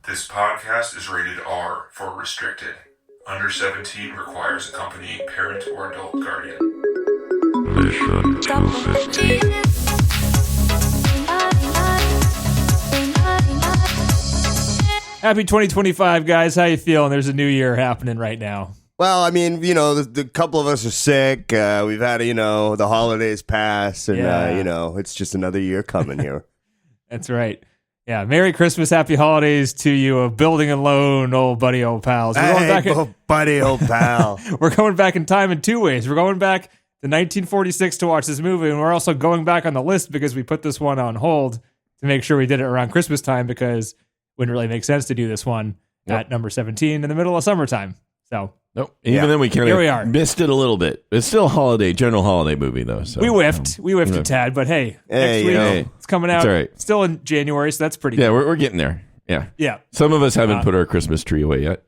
This podcast is rated R for restricted. Under 17 requires accompanying parent or adult guardian. Mission to 15. Happy 2025, guys. How you feeling? There's a new year happening right now. Well, I mean, you know, the couple of us are sick. We've had, the holidays pass, and, it's just another year coming here. That's right. Yeah, Merry Christmas, Happy Holidays to you, a building alone, old buddy, old pals. Buddy, old pal. We're going back in time in two ways. We're going back to 1946 to watch this movie, and we're also going back on the list because we put this one on hold to make sure we did it around Christmas time because it wouldn't really make sense to do this one at number 17 in the middle of summertime. So, nope. Even then, we kind we of missed it a little bit. It's still a general holiday movie, though. So we whiffed a tad, but hey, next week it's coming out. It's all right. Still in January, so that's pretty. Yeah, good. we're getting there. Yeah. Some of us haven't put our Christmas tree away yet.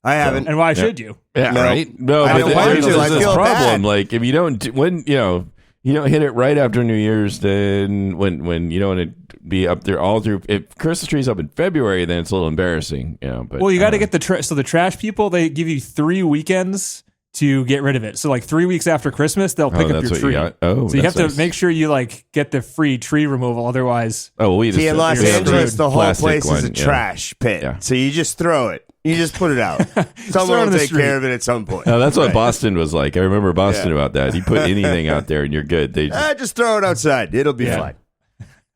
I haven't. And why should you? Yeah, no. right. No, I but there's this problem. Like, if you don't, you don't hit it right after New Year's, then when you don't want to be up there all through. If Christmas tree's up in February, then it's a little embarrassing. But well, you got to get the the trash people. They give you 3 weekends to get rid of it. So like 3 weeks after Christmas, they'll pick up your tree. So you have to make sure you get the free tree removal. Otherwise, in Los Angeles, the whole place is a trash pit. Yeah. So you just throw it. You just put it out. Someone will take care of it at some point. No, that's what Boston was like. I remember Boston about that. You put anything out there and you're good. They just throw it outside. It'll be fine.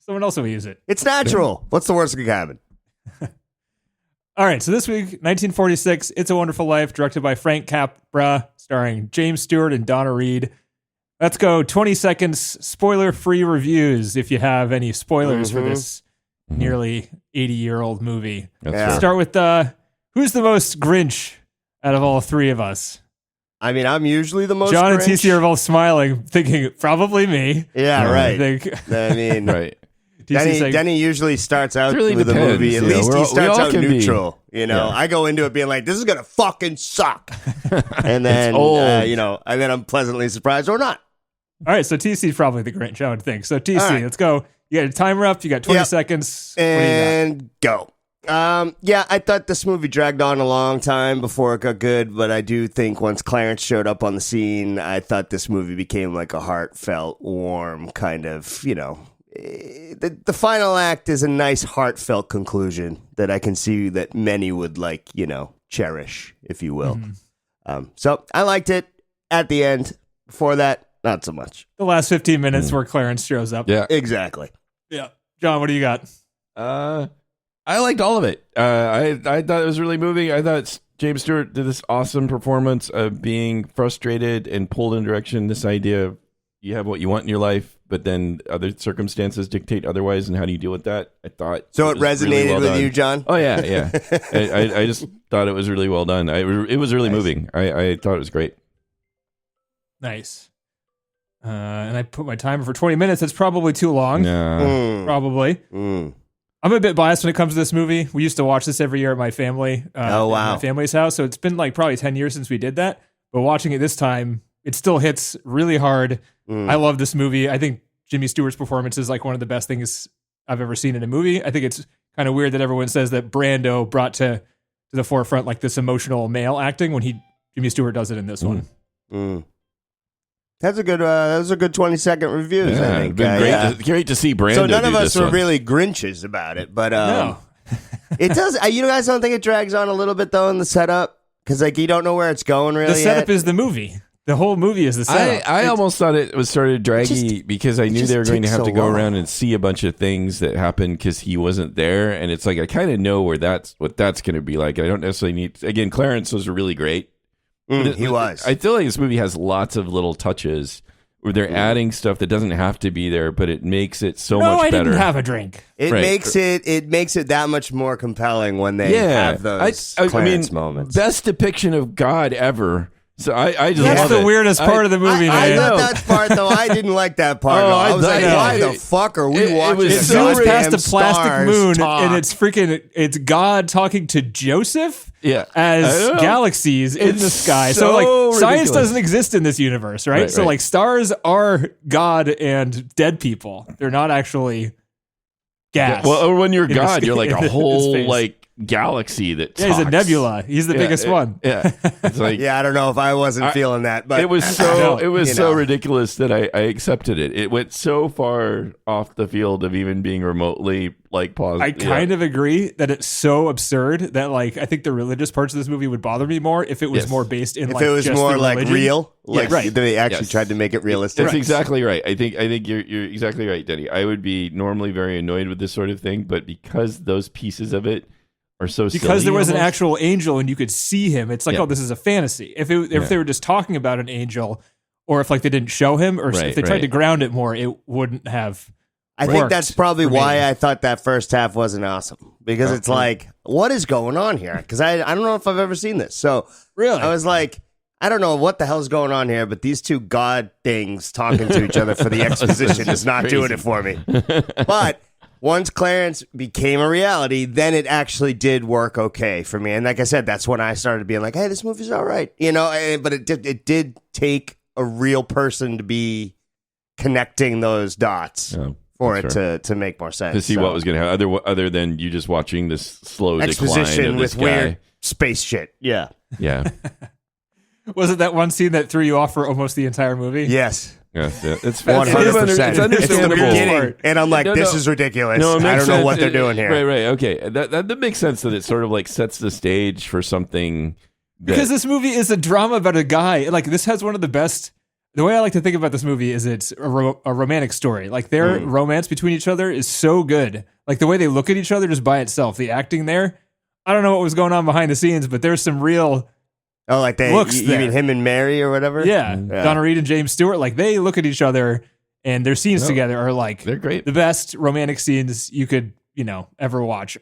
Someone else will use it. It's natural. What's the worst that can happen? All right. So this week, 1946, It's a Wonderful Life, directed by Frank Capra, starring James Stewart and Donna Reed. Let's go 20 seconds spoiler-free reviews if you have any spoilers for this nearly 80-year-old movie. Let's start with who's the most Grinch out of all three of us? I mean, I'm usually the most John Grinch. and TC are both smiling, thinking probably me. Yeah, right. I mean, right. Denny usually starts out really with depends. a movie. At least he starts out neutral. Yeah. I go into it being like, "This is gonna fucking suck," and then and then I'm pleasantly surprised or not. All right, so TC's probably the Grinch, I would think. So TC, let's go. You got a timer up. You got 20 seconds, and go. I thought this movie dragged on a long time before it got good, but I do think once Clarence showed up on the scene, I thought this movie became like a heartfelt, warm kind of, the final act is a nice heartfelt conclusion that I can see that many would cherish, if you will. So I liked it at the end. Before that, not so much. The last 15 minutes where Clarence shows up. Yeah, exactly. Yeah. John, what do you got? I liked all of it. I thought it was really moving. I thought James Stewart did this awesome performance of being frustrated and pulled in a direction. This idea of you have what you want in your life, but then other circumstances dictate otherwise, and how do you deal with that? I thought so. It resonated really with you, John? Oh yeah. I just thought it was really well done. It was really moving. I thought it was great. Nice. And I put my timer for 20 minutes. That's probably too long. Probably. I'm a bit biased when it comes to this movie. We used to watch this every year at my family. Oh, wow. At my family's house. So it's been probably 10 years since we did that. But watching it this time, it still hits really hard. I love this movie. I think Jimmy Stewart's performance is one of the best things I've ever seen in a movie. I think it's kind of weird that everyone says that Brando brought to the forefront this emotional male acting when Jimmy Stewart does it in this one. That's a good. That was a good 20-second reviews. I think. Great to see Brando. So none of do us this are one. really Grinches about it, but no. It does. You guys don't think it drags on a little bit though in the setup because you don't know where it's going really. The setup is the movie. The whole movie is the setup. I almost thought it was sort of draggy because I knew they were going to have to go around and see a bunch of things that happened because he wasn't there, and it's I kind of know what that's going to be like. I don't necessarily need. Again, Clarence was really great. He was. I feel like this movie has lots of little touches where they're adding stuff that doesn't have to be there, but it makes it so much better. I didn't have a drink. It makes it that much more compelling when they have those Clarence moments. Best depiction of God ever. So I just that's love the weirdest part of the movie, man. I thought that part though. I didn't like that part. I was like, why the fuck are we watching? It zooms past a plastic moon, and it's God talking to Joseph. As galaxies in the sky. So science doesn't exist in this universe, right? So stars are God and dead people. They're not actually gas. Well, when you're God, you're a whole galaxy that Yeah, he's a talks. nebula. He's the biggest one. Yeah, it's like Yeah, I don't know if I wasn't feeling that, but it was so know. ridiculous that I accepted it. It went so far off the field of even being remotely like positive. I kind of agree that it's so absurd that like I think the religious parts of this movie would bother me more if it was more based in if like it was just more the like religion. real, like right. they actually tried to make it realistic. That's exactly right. I think you're exactly right, Denny. I would be normally very annoyed with this sort of thing, but because those pieces of it are so because silly there was an almost. actual angel and you could see him. It's like, oh, this is a fantasy. If they were just talking about an angel, or if like they didn't show him, or if they tried to ground it more, it wouldn't have. I think that's probably why I thought that first half wasn't awesome, because it's like, what is going on here? Because I don't know if I've ever seen this. So really, I was like, I don't know what the hell's going on here, but these two god things talking to each other for the exposition is not doing it for me. But once Clarence became a reality, then it actually did work okay for me. And like I said, that's when I started being like, hey, this movie's all right. But it did take a real person to be connecting those dots. For it to make more sense. To see what was going to happen, other than you just watching this slow exposition decline of this with guy. weird space shit. Yeah. Yeah. Was it that one scene that threw you off for almost the entire movie? Yes. Yeah, it's 100%. It's It's the understandable. beginning, and I'm like, this is ridiculous. No, it I makes don't know sense. what they're doing here. Right. Okay, that makes sense. That it sort of like sets the stage for something. Because this movie is a drama about a guy. Like this has one of the best. The way I like to think about this movie is it's a romantic story. Like their romance between each other is so good. Like the way they look at each other just by itself, the acting there. I don't know what was going on behind the scenes, but there's some real like they looks you there. mean him and Mary or whatever? Yeah. Donna Reed and James Stewart, like they look at each other and their scenes together are like they're great. The best romantic scenes you could, ever watch.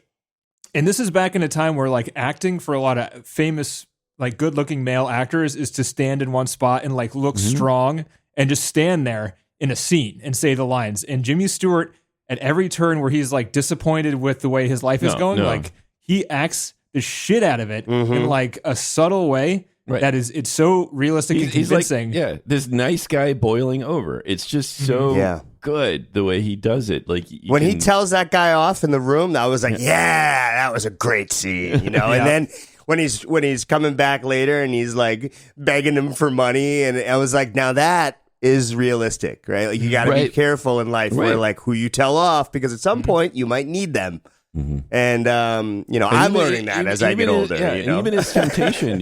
And this is back in a time where like acting for a lot of famous like good-looking male actors is to stand in one spot and like look strong and just stand there in a scene and say the lines. And Jimmy Stewart, at every turn where he's like disappointed with the way his life is going, like he acts the shit out of it in like a subtle way that it's so realistic and convincing. He's like, this nice guy boiling over. It's just so good the way he does it. Like when he tells that guy off in the room, I was like, yeah, that was a great scene, And then when he's coming back later and he's like begging him for money, and I was like, now that is realistic, right? Like you got to be careful in life where like who you tell off, because at some point you might need them. And I'm learning that as I get older. Even his temptation,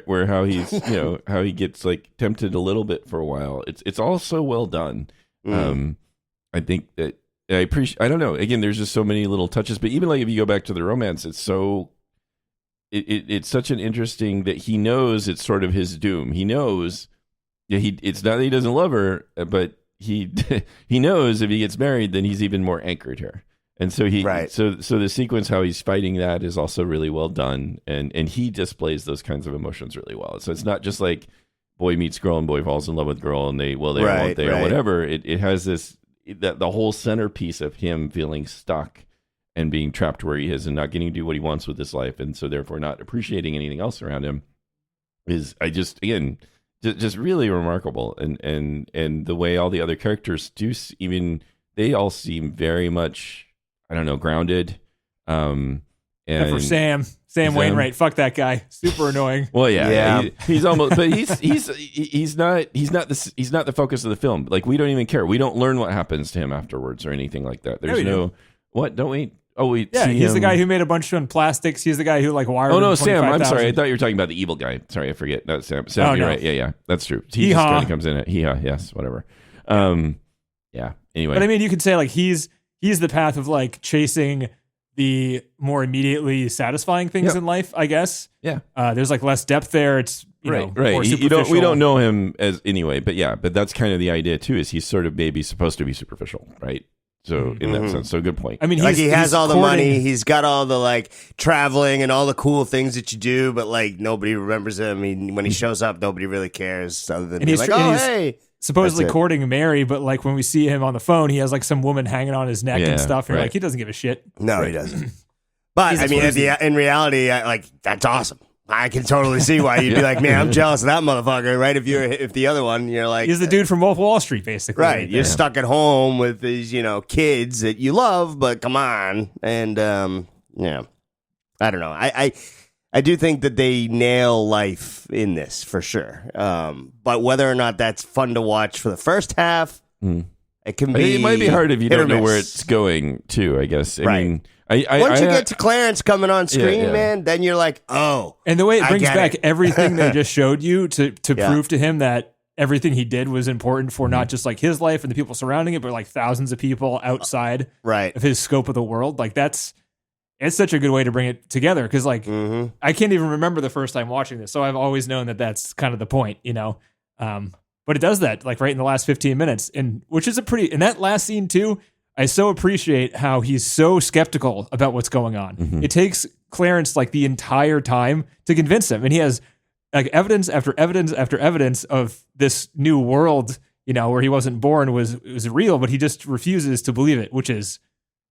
where how he's how he gets like tempted a little bit for a while. It's all so well done. I think that I appreciate. I don't know. Again, there's just so many little touches. But even like if you go back to the romance, it's so. It's such an interesting that he knows it's sort of his doom. He knows it's not that he doesn't love her, but he knows if he gets married, then he's even more anchored here. And so so the sequence how he's fighting that is also really well done, and he displays those kinds of emotions really well. So it's not just like boy meets girl and boy falls in love with girl and they won't or whatever. It has this that the whole centerpiece of him feeling stuck and being trapped where he is and not getting to do what he wants with his life, and so therefore not appreciating anything else around him is just really remarkable. And the way all the other characters do, even they all seem very much, I don't know, grounded. And for Sam Wainwright, fuck that guy, super annoying. Well, he's almost, but he's not the focus of the film. Like we don't even care. We don't learn what happens to him afterwards or anything like that. There's what don't we? Oh, we see he's him. the guy who made a bunch of plastics. He's the guy who like wired. Oh no, Sam. I'm sorry. I thought you were talking about the evil guy. Sorry, I forget. That's Sam. Sam, you're right. Yeah, that's true. He just kind of comes in. Yes, whatever. Yeah. Anyway, but I mean, you could say like he's the path of like chasing the more immediately satisfying things in life, I guess. Yeah. There's like less depth there. It's right. More superficial. We don't know him as anyway, but that's kind of the idea too. Is he's sort of maybe supposed to be superficial, right? So in that sense, so good point. I mean, he has all the money, he's got all the like traveling and all the cool things that you do, but like nobody remembers him. I mean, when he shows up, nobody really cares other than being like, oh, hey. Supposedly courting Mary, but like when we see him on the phone, he has like some woman hanging on his neck and stuff. And like, he doesn't give a shit. No, he doesn't. But I mean, in reality, that's awesome. I can totally see why you'd be like, man, I'm jealous of that motherfucker, right? If the other one, you're like, he's the dude from Wolf of Wall Street, basically. Right. You're stuck at home with these, kids that you love, but come on. And, I I don't know. I do think that they nail life in this for sure. But whether or not that's fun to watch for the first half, it can be. It might be hard if you hit don't or know where miss. it's going, too, I guess. I Right. mean, Once you get to Clarence coming on screen, yeah. man, then you're like, oh. And the way it I brings get back it. everything they just showed you to Yeah. prove to him that everything he did was important for not just like his life and the people surrounding it, but like thousands of people outside Right. of his scope of the world. Like it's such a good way to bring it together. Cause like I can't even remember the first time watching this. So I've always known that that's kind of the point, you know? But it does that like right in the last 15 minutes, and which is in that last scene too. I so appreciate how he's so skeptical about what's going on. It takes Clarence like the entire time to convince him, and he has like evidence after evidence after evidence of this new world, you know, where he wasn't born was real, but he just refuses to believe it, which is,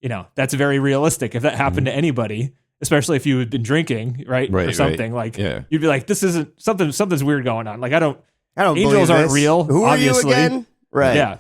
you know, that's very realistic. If that happened to anybody, especially if you had been drinking, right or something, like you'd be like, this isn't something's weird going on. Like I don't angels believe aren't this. real. Who obviously. are you again? Right. Yeah.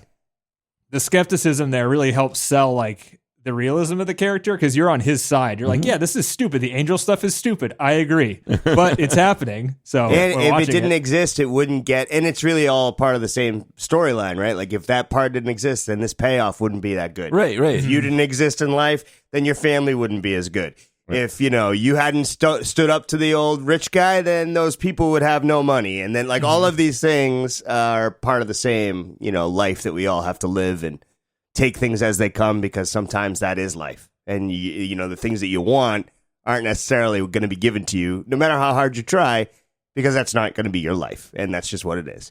The skepticism there really helps sell like the realism of the character, because you're on his side. You're like, yeah, this is stupid. The angel stuff is stupid. I agree, but it's happening. So And we're if it didn't it. exist, it wouldn't get. And it's really all part of the same storyline, right? Like if that part didn't exist, then this payoff wouldn't be that good. Right. If you didn't exist in life, then your family wouldn't be as good. Right. If you hadn't stood up to the old rich guy, then those people would have no money. And then like all of these things are part of the same, life that we all have to live and take things as they come, because sometimes that is life. And the things that you want aren't necessarily going to be given to you, no matter how hard you try, because that's not going to be your life, and that's just what it is.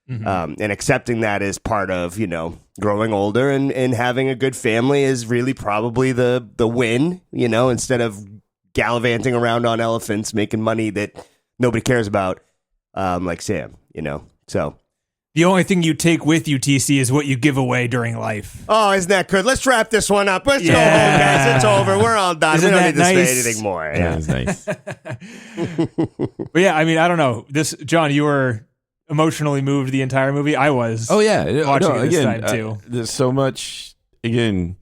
And accepting that is part of growing older and having a good family is really probably the win. Instead of gallivanting around on elephants making money that nobody cares about, like Sam. So. The only thing you take with you, TC, is what you give away during life. Oh, isn't that good? Let's wrap this one up. Let's go home, guys. It's over. We're all done. Isn't we don't that need to say nice? anything more. Yeah, Yeah. that's nice. But yeah, I mean, I don't know. John, you were emotionally moved the entire movie. I was. Oh yeah, watching it this again, time too. There's so much. It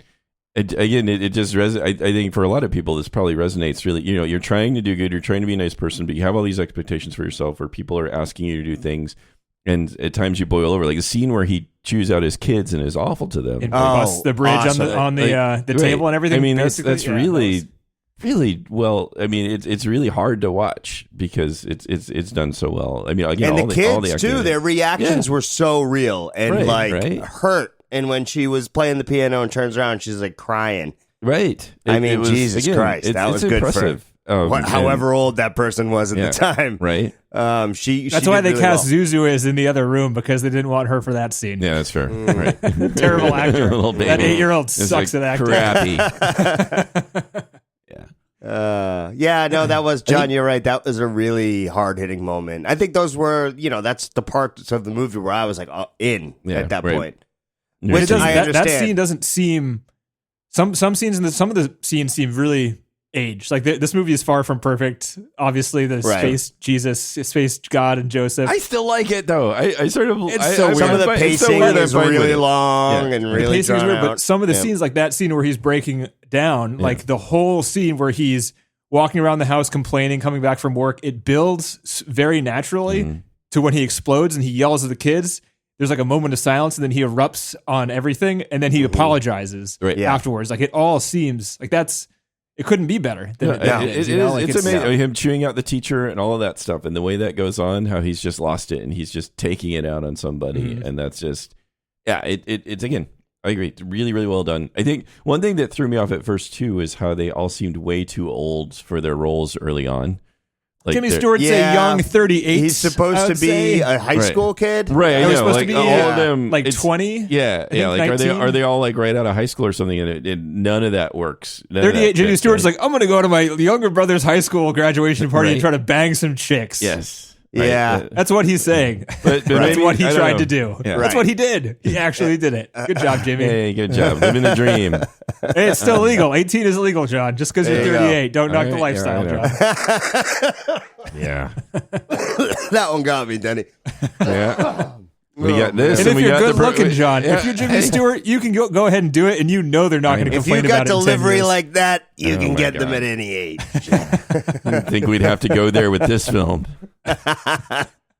just I think for a lot of people this probably resonates really. You're trying to do good, you're trying to be a nice person, but you have all these expectations for yourself where people are asking you to do things, and at times you boil over. Like the scene where he chews out his kids and is awful to them. And busts the bridge awesome. on the table and everything. I mean, that's basically. really well. I mean, it's really hard to watch because it's done so well. I mean, again, And the kids too, their reactions Yeah. were so real and Right. hurt. And when she was playing the piano and turns around, she's like crying. Right. I mean, Jesus Christ, that was good impressive. However old that person was at the time. Right. She That's did why they really cast well. Zuzu as in the other room, because they didn't want her for that scene. Yeah, that's fair. Right. Terrible actor. Little baby. That 8-year-old It's sucks like at acting. crappy. No, that was John. You're right. That was a really hard hitting moment. I think those were, that's the parts of the movie where I was like at that right. point. But Which it doesn't, I that understand. scene doesn't seem. Some scenes some of the scenes seem really aged. Like this movie is far from perfect. Obviously, the Right. space Jesus, space God, and Joseph. I still like it though. I sort of. It's so weird. Some of the it's so pacing weird I'm is fine with really it. long Yeah. and The really pacing is drawn weird, out. but some of the Yeah. scenes, like that scene where he's breaking down, like the whole scene where he's walking around the house complaining, coming back from work, it builds very naturally to when he explodes and he yells at the kids. There's like a moment of silence, and then he erupts on everything, and then he apologizes Right. Yeah. afterwards. Like it all seems like it couldn't be better than it is. It's amazing. I mean, him chewing out the teacher and all of that stuff, and the way that goes on, how he's just lost it and he's just taking it out on somebody, and that's just it's again. I agree. It's really, really well done. I think one thing that threw me off at first too is how they all seemed way too old for their roles early on. Like Jimmy they're- Stewart's a young 38. He's supposed to be a high school kid. Right, I They're know. supposed Like to be all of them, like it's- 20. Yeah, think Like are 19? they all like right out of high school or something? And none of that works. None of 38. that Jimmy fits, Stewart's right? like, I'm going to go to my younger brother's high school graduation party and try to bang some chicks. Yes. Yeah. That's what he's saying. But That's maybe- what he I don't tried know. to do. Yeah. That's what he did. He actually did it. Good job, Jimmy. Hey, good job. Living the dream. Hey, it's still legal. 18 is illegal, John. Just because you're There you 38. Don't knock the All right, lifestyle, yeah, I know. John. Yeah. That one got me, Denny. Yeah. We got this, And if we you're got the good looking, John, yeah. if you're Jimmy Stewart, you can go ahead and do it, and you know they're not going to If you complain got about it in 10 delivery years. like that, you Oh can my get them God. at any age. I think we'd have to go there with this film.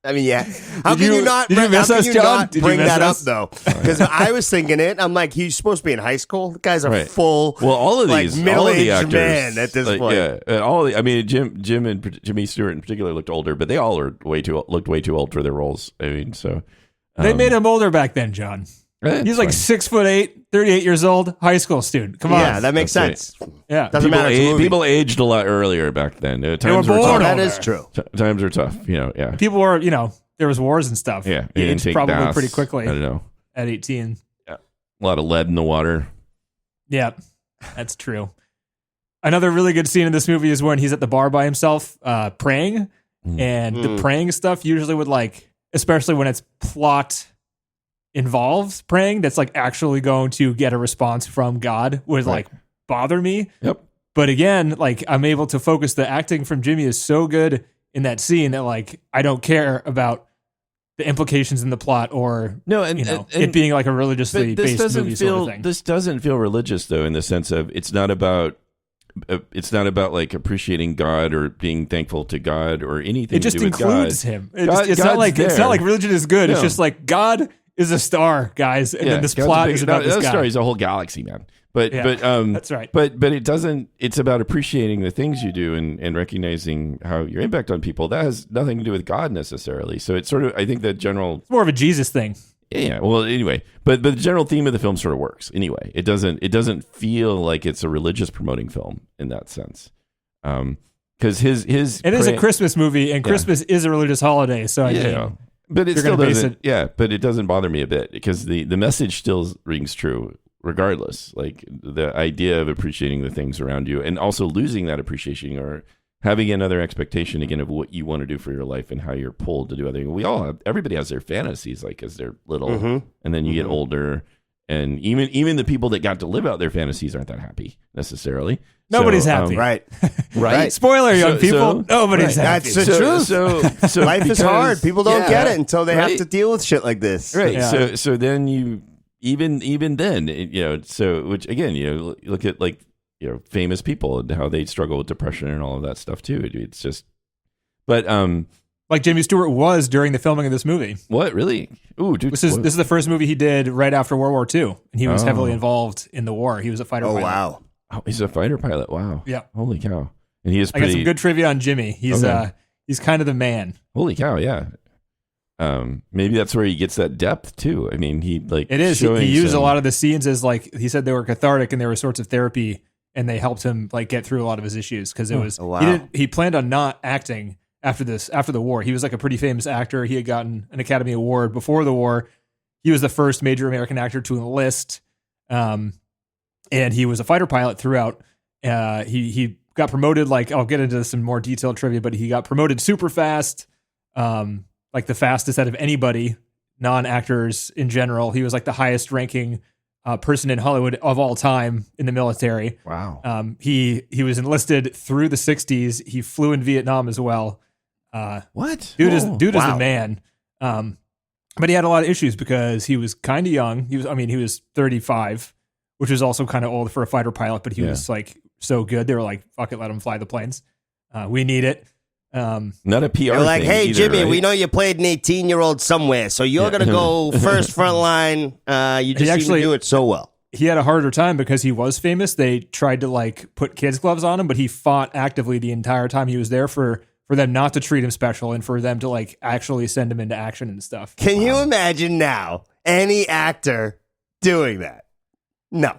I mean, yeah. How Did can you- you not? did you how miss can us, you John? not Did you bring miss that us? up though? Because I was thinking it. I'm like, he's supposed to be in high school. The guy's a Right. full, Well, all of like these, all of middle-aged the actors, man at this point. Yeah, all the, I mean, Jimmy Stewart in particular looked older, but they all looked way too old for their roles. I mean, so They made him older back then, John. He's like 6'8", 38 years old, high school student. Come on. Yeah, that makes That's sense. Yeah. Doesn't matter. It's a movie. People aged a lot earlier back then. Times were were born tough. That older. is true. Times are tough. Yeah. People were, there was wars and stuff. Yeah, you didn't It's take probably baths. pretty quickly I don't know. at 18. A lot of lead in the water. Yeah, that's true. Another really good scene in this movie is when he's at the bar by himself praying. And the praying stuff usually would especially when it's plot involved praying, that's like actually going to get a response from God would Right. bother me. Yep. But again, I'm able to focus. The acting from Jimmy is so good in that scene that I don't care about the implications in the plot or No, and it being like a religiously but this based doesn't movie feel sort of thing. this doesn't feel religious though, in the sense of it's not about like appreciating God or being thankful to God or anything. It just to do with includes God. him. It's God- not God's like it's there. not like religion is good. It's No. just like God is a star, guys, and then this God's plot a big- is about this that guy. story is a whole galaxy, man. But Yeah, that's right. But it doesn't. It's about appreciating the things you do and recognizing how your impact on people. That has nothing to do with God necessarily. So it's sort of, I think, the general. It's more of a Jesus thing. Yeah. Well, anyway, but the general theme of the film sort of works. Anyway, it doesn't feel like it's a religious promoting film in that sense. Because his It is a Christmas movie, and Christmas is a religious holiday. So I mean, but it you're still gonna base doesn't. it- Yeah, but it doesn't bother me a bit because the message still rings true regardless. Like the idea of appreciating the things around you, and also losing that appreciation or having another expectation again of what you want to do for your life and how you're pulled to do other things. Everybody has their fantasies, like as they're little, and then you get older. And even the people that got to live out their fantasies aren't that happy necessarily. Nobody's happy. Right. Right. Spoiler, young So- people. so- Nobody's right. happy. That's the truth. So Life is hard. People don't get it until they have right. to deal with shit like this. Right. Yeah. So then you even then, so which again, look at famous people and how they struggle with depression and all of that stuff too. It's just, but like Jimmy Stewart was during the filming of this movie. what really? Ooh, dude, This is the first movie he did right after World War II, and he was Oh. heavily involved in the war. He was a fighter Oh pilot. wow. oh, he's a fighter pilot. Wow. Yeah. Holy cow. And he is I got pretty. some good trivia on Jimmy. He's Okay. he's kind of the man. Holy cow. Yeah. Maybe that's where he gets that depth too. I mean, he It is. He used a lot of the scenes as he said they were cathartic and they were sorts of therapy, and they helped him get through a lot of his issues because it was Oh, wow. he planned on not acting after the war. He was a pretty famous actor. He had gotten an Academy Award before the war. He was the first major American actor to enlist, and he was a fighter pilot throughout. He got promoted. I'll get into some more detailed trivia, but he got promoted super fast. The fastest out of anybody, non-actors in general. He was the highest ranking person in Hollywood of all time in the military. Wow. He was enlisted through the 60s. He flew in Vietnam as well. What? Dude is Whoa. the man. But he had a lot of issues because he was kind of young. He was 35, which was also kind of old for a fighter pilot, but he was so good. They were like, fuck it, let him fly the planes. We need it. Not a PR. They're like, thing hey, either, Jimmy, right? we know you played an 18-year-old somewhere, so you're going to go first front line. You just seem to do it so well. He had a harder time because he was famous. They tried to put kids gloves on him, but he fought actively the entire time he was there for them not to treat him special and for them to actually send him into action and stuff. Can you imagine now any actor doing that? No,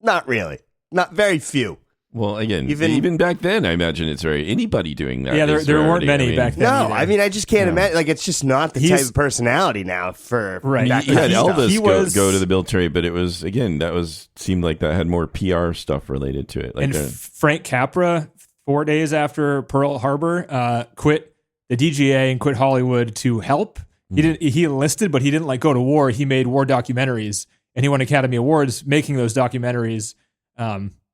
not really. Not very few. Well, again, Even- even back then, I imagine it's anybody doing that. Yeah, is there weren't rarity. many back then. No, either. I mean, I just can't imagine. It's just not the type He's- of personality now for Right. that You had kind of Elvis stuff. go to the military, but it was seemed like that had more PR stuff related to it. And Frank Capra, 4 days after Pearl Harbor, quit the DGA and quit Hollywood to help. He enlisted, but he didn't go to war. He made war documentaries, and he won Academy Awards making those documentaries.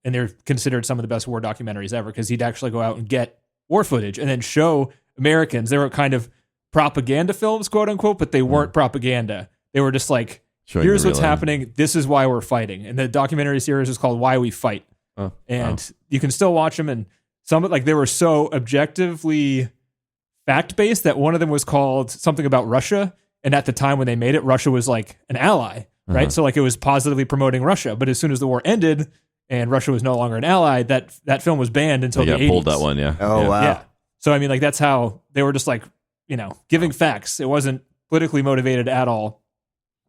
And they're considered some of the best war documentaries ever because he'd actually go out and get war footage and then show Americans. They were kind of propaganda films, quote unquote, but they weren't propaganda. They were just like, Showing here's the what's real happening. This is why we're fighting. And the documentary series is called Why We Fight. Oh, And you can still watch them. And some, like, they were so objectively fact-based that one of them was called something about Russia. And at the time when they made it, Russia was like an ally, right? So like it was positively promoting Russia. But as soon as the war ended and Russia was no longer an ally, that film was banned until They the got 80s. pulled that one, yeah. Oh, Yeah. wow. Yeah. So, I mean, like, that's how they were just like, giving facts. It wasn't politically motivated at all.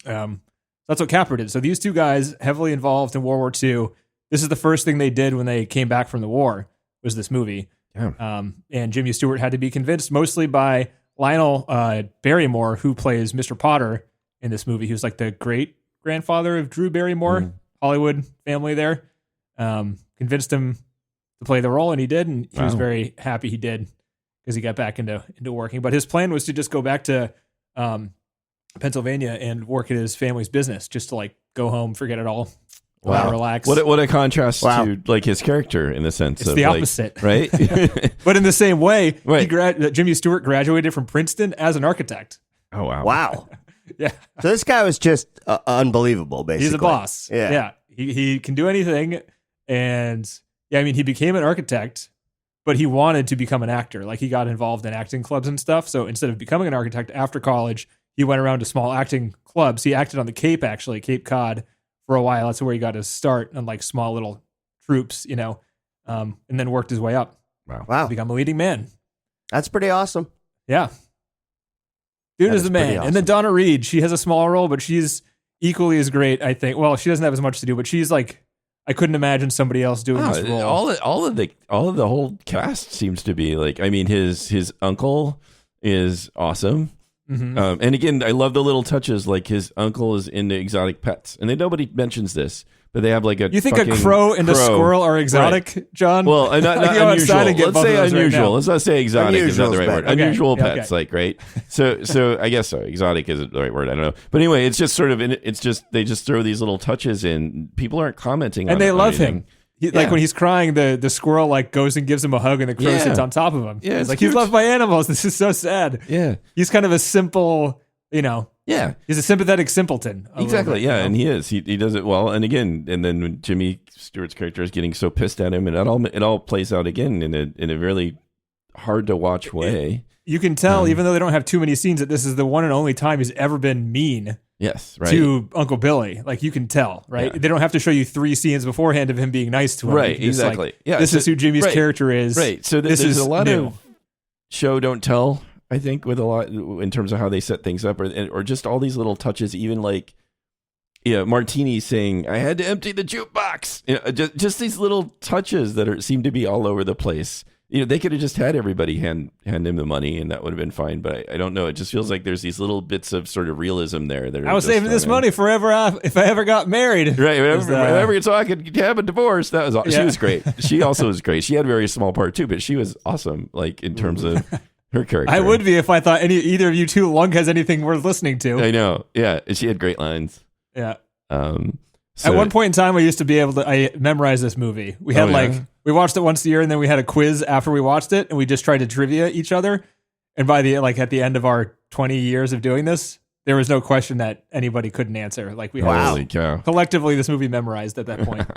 That's what Capra did. So these two guys, heavily involved in World War II, this is the first thing they did when they came back from the war, was this movie. Yeah. And Jimmy Stewart had to be convinced mostly by Lionel Barrymore, who plays Mr. Potter in this movie. He was like the great grandfather of Drew Barrymore, Hollywood family there. Convinced him to play the role, and he did, and he was very happy he did because he got back into working. But his plan was to just go back to Pennsylvania and work at his family's business, just to like go home, forget it all, relax. What a contrast to like his character in the sense It's of the like, opposite, right? But in the same way, Right. Jimmy Stewart graduated from Princeton as an architect. Oh wow. Wow. Yeah, So this guy was just unbelievable, basically. he's a boss. Yeah. He can do anything, and I mean, he became an architect, but he wanted to become an actor. Like, he got involved in acting clubs and stuff. So instead of becoming an architect after college, he went around to small acting clubs. He acted on the Cape, actually, Cape Cod, for a while. That's where he got his start on like small little troops, and then worked his way up Wow. to become a leading man. That's pretty awesome. Yeah. Dude That is the is man. pretty And then awesome. Donna Reed, she has a small role, but she's equally as great, I think. Well, she doesn't have as much to do, but she's like, I couldn't imagine somebody else doing Wow, this role. all of the whole cast seems to be like. I mean, his uncle is awesome. Mm-hmm. And again, I love the little touches. Like, his uncle is into exotic pets, and then nobody mentions this, but they have like a. You think a fucking crow and a squirrel are exotic, John? Well, not I go outside unusual. and get Let's both say of those right unusual. now. Let's not say exotic. Is not the right Unusual's word. better. Okay. Unusual Yeah, pets, okay. like, right? So I guess so. Exotic isn't the right word. I don't know. But anyway, it's just sort of. It's just they just throw these little touches in. People aren't commenting, And on they it, on love anything. him. Like, Yeah. when he's crying, the squirrel like goes and gives him a hug, and the crow Yeah. sits on top of him. Yeah, He's it's like, cute. he's loved by animals. This is so sad. Yeah, He's kind of a simple, yeah. he's a sympathetic simpleton. a little Exactly. bit, Yeah, you know? and he is. He does it well. And again, and then when Jimmy Stewart's character is getting so pissed at him, and it all plays out again in a really hard to watch way. You can tell, even though they don't have too many scenes, that this is the one and only time he's ever been mean Yes, right. to Uncle Billy. Like, you can tell, right? Yeah. They don't have to show you 3 scenes beforehand of him being nice to him. Right, You can just, like, exactly. Yeah, this so- is who Jimmy's right, character is. Right. So This there's is a lot new. of show don't tell. I think with a lot in terms of how they set things up, or just all these little touches. Even like, Martini saying, "I had to empty the jukebox." Just these little touches that seem to be all over the place. They could have just had everybody hand him the money, and that would have been fine. But I don't know. It just feels like there's these little bits of sort of realism there. That are I was just saving this thrown in. money forever if I ever got married. Right, Was, whenever so I could have a divorce. That was she Yeah. was great. She also was great. She had a very small part too, but she was awesome. Like, in terms of her character, I would be if I thought either of you two Lung has anything worth listening to. I know. Yeah, and she had great lines. Yeah. So, At one point in time, I used to be able to. I memorized this movie. We had we watched it once a year, and then we had a quiz after we watched it, and we just tried to trivia each other. And by at the end of our 20 years of doing this, there was no question that anybody couldn't answer. Like, we had holy cow. collectively this movie memorized at that point.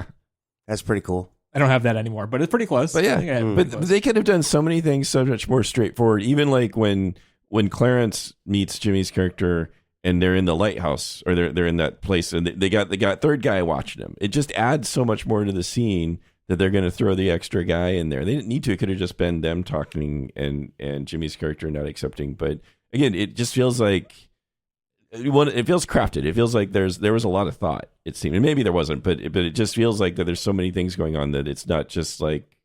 That's pretty cool. I don't have that anymore, but it's pretty close. But I think I had it pretty but close. they could have done so many things so much more straightforward. Even like when Clarence meets Jimmy's character, and they're in the lighthouse, or they're in that place, and they got third guy watching them. It just adds so much more to the scene that they're going to throw the extra guy in there. They didn't need to. It could have just been them talking and Jimmy's character not accepting. But again, it just feels like it feels crafted. It feels like there was a lot of thought. It seemed, and maybe there wasn't, but it just feels like that there's so many things going on that it's not just like,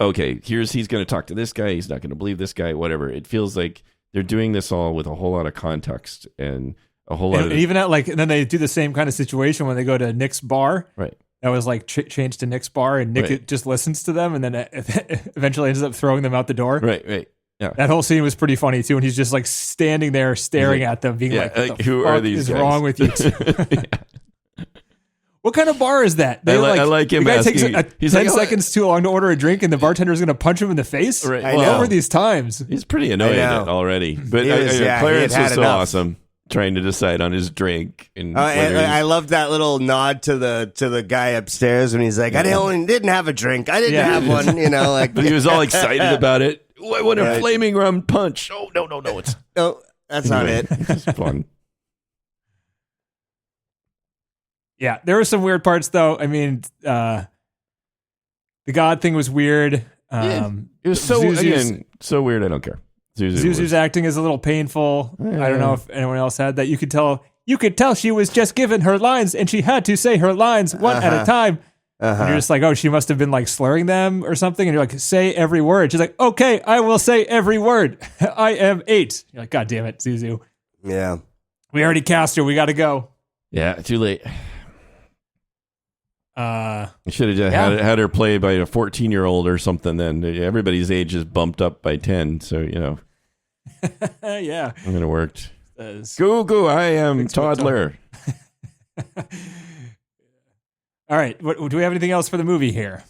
okay, he's going to talk to this guy. He's not going to believe this guy. Whatever. It feels like they're doing this all with a whole lot of context and a whole lot And of even at and then they do the same kind of situation when they go to Nick's bar. right. That was changed to Nick's bar, and Nick Right. just listens to them, and then eventually ends up throwing them out the door. Right. Yeah. That whole scene was pretty funny too, and he's just standing there staring at them, being Yeah, like, "What the who fuck are these is guys? wrong with you two?" What kind of bar is that? I like him The guy asking. takes He's 10 like, seconds too long to order a drink, and the bartender's going to punch him in the face. Right. I What know. were these times? He's pretty annoyed I know. already. But He was, yeah, he Clarence had was so enough. awesome trying to decide on his drink. And And I love that little nod to the guy upstairs when he's like, I didn't have a drink. I didn't have one. You know, like. But he was all excited about it. Oh, I want a flaming rum punch. Oh, no. It's No, that's not it. It's fun. Yeah, there were some weird parts, though. I mean, the God thing was weird. It was so weird. I don't care. Zuzu's acting is a little painful. I don't know if anyone else had that. You could tell she was just given her lines, and she had to say her lines one at a time. And you're just like, oh, she must have been like slurring them or something. And you're like, say every word. She's like, okay, I will say every word. I am 8. You're like, God damn it, Zuzu. Yeah. We already cast her. We got to go. Yeah, too late. Should have just had her play by a 14-year-old or something. Then everybody's age is bumped up by 10. So Yeah. it would have worked. Go! I am toddler. All right. Do we have anything else for the movie here?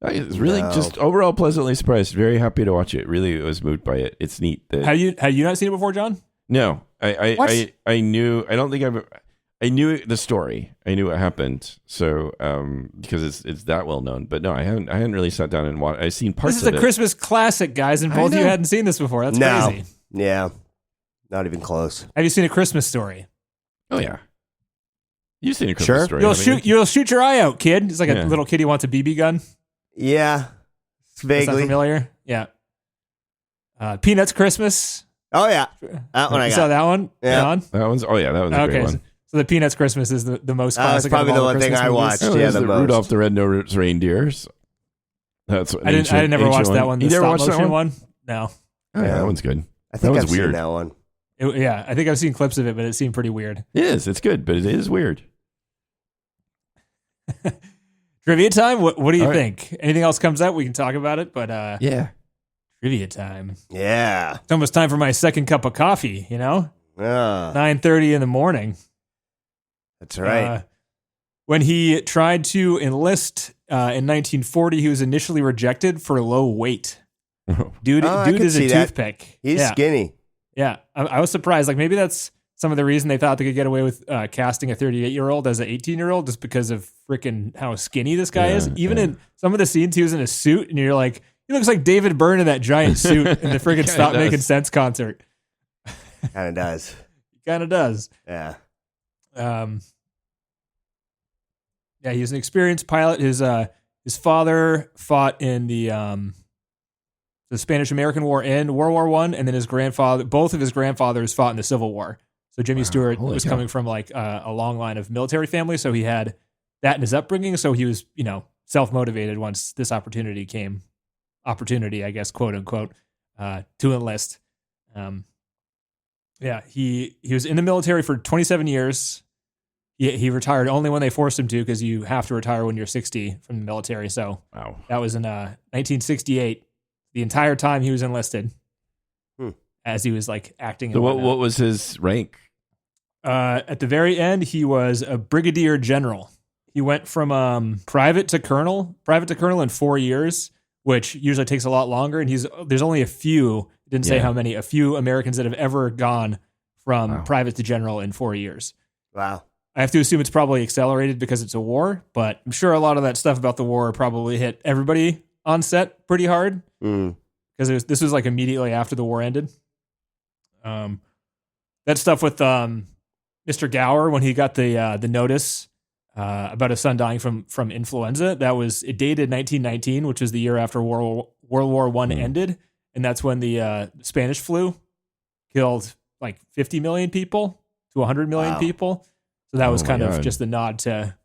I was really just overall pleasantly surprised. Very happy to watch it. Really was moved by it. It's neat. Have you not seen it before, John? No, What? I knew. I don't think I knew the story. I knew what happened. So because it's that well known. But no, I hadn't really sat down and watched. I've seen parts. This is a Christmas classic, guys, and both of you hadn't seen this before. That's crazy. Yeah. Not even close. Have you seen A Christmas Story? Oh yeah. You've seen A Christmas Story. You'll shoot your eye out, kid. It's like a little kid who wants a BB gun. Yeah. That's not Vaguely. familiar. Yeah. Peanuts Christmas. Oh, yeah. That one I You got. saw that one? Yeah. John? That was a great one. So the Peanuts Christmas is the most That's classic. probably of the all one thing Christmas I movies. watched. Oh, Yeah, there's the the most. Rudolph the Red-Nosed Reindeers. That's I never watched that one. The You never stop watched that motion one? one? No. Oh, yeah, that one's good. I think That I've was weird. seen that one. Yeah, I think I've seen clips of it, but it seemed pretty weird. It is. It's good, but it is weird. Trivia time? What do you All right. think? Anything else comes up, we can talk about it, but Yeah. trivia time. Yeah. It's almost time for my second cup of coffee, you know? Ah, 9:30 in the morning. that's right. When he tried to enlist in 1940, he was initially rejected for low weight. Dude I could is a see that. toothpick. He's skinny. Yeah, I was surprised. Like maybe that's some of the reason they thought they could get away with casting a 38-year-old as an 18-year-old, just because of freaking how skinny this guy is. Even in some of the scenes, he was in a suit, and you're like, he looks like David Byrne in that giant suit in the freaking Stop Making Sense concert. Kind of does. He kind of does. Yeah. Yeah, he was an experienced pilot. His father fought in the Spanish-American War and World War I, and then both of his grandfathers fought in the Civil War. So Jimmy Stewart was coming from like a long line of military family, so he had that in his upbringing. So he was, self-motivated once this opportunity came. Opportunity, I guess, quote unquote, to enlist. Yeah, he was in the military for 27 years. He retired only when they forced him to, because you have to retire when you're 60 from the military. So Wow. that was in 1968. The entire time he was enlisted, as he was like acting. So and what was his rank? At the very end, he was a brigadier general. He went from private to colonel in 4 years, which usually takes a lot longer. And there's only a few. Didn't say how many. A few Americans that have ever gone from private to general in 4 years. Wow. I have to assume it's probably accelerated because it's a war, but I'm sure a lot of that stuff about the war probably hit everybody on set pretty hard, because this was like immediately after the war ended. That stuff with Mr. Gower, when he got the notice about his son dying from influenza, it dated 1919, which was the year after World War I ended, and that's when the Spanish flu killed like 50 million people to 100 million people. So that was kind of just a nod to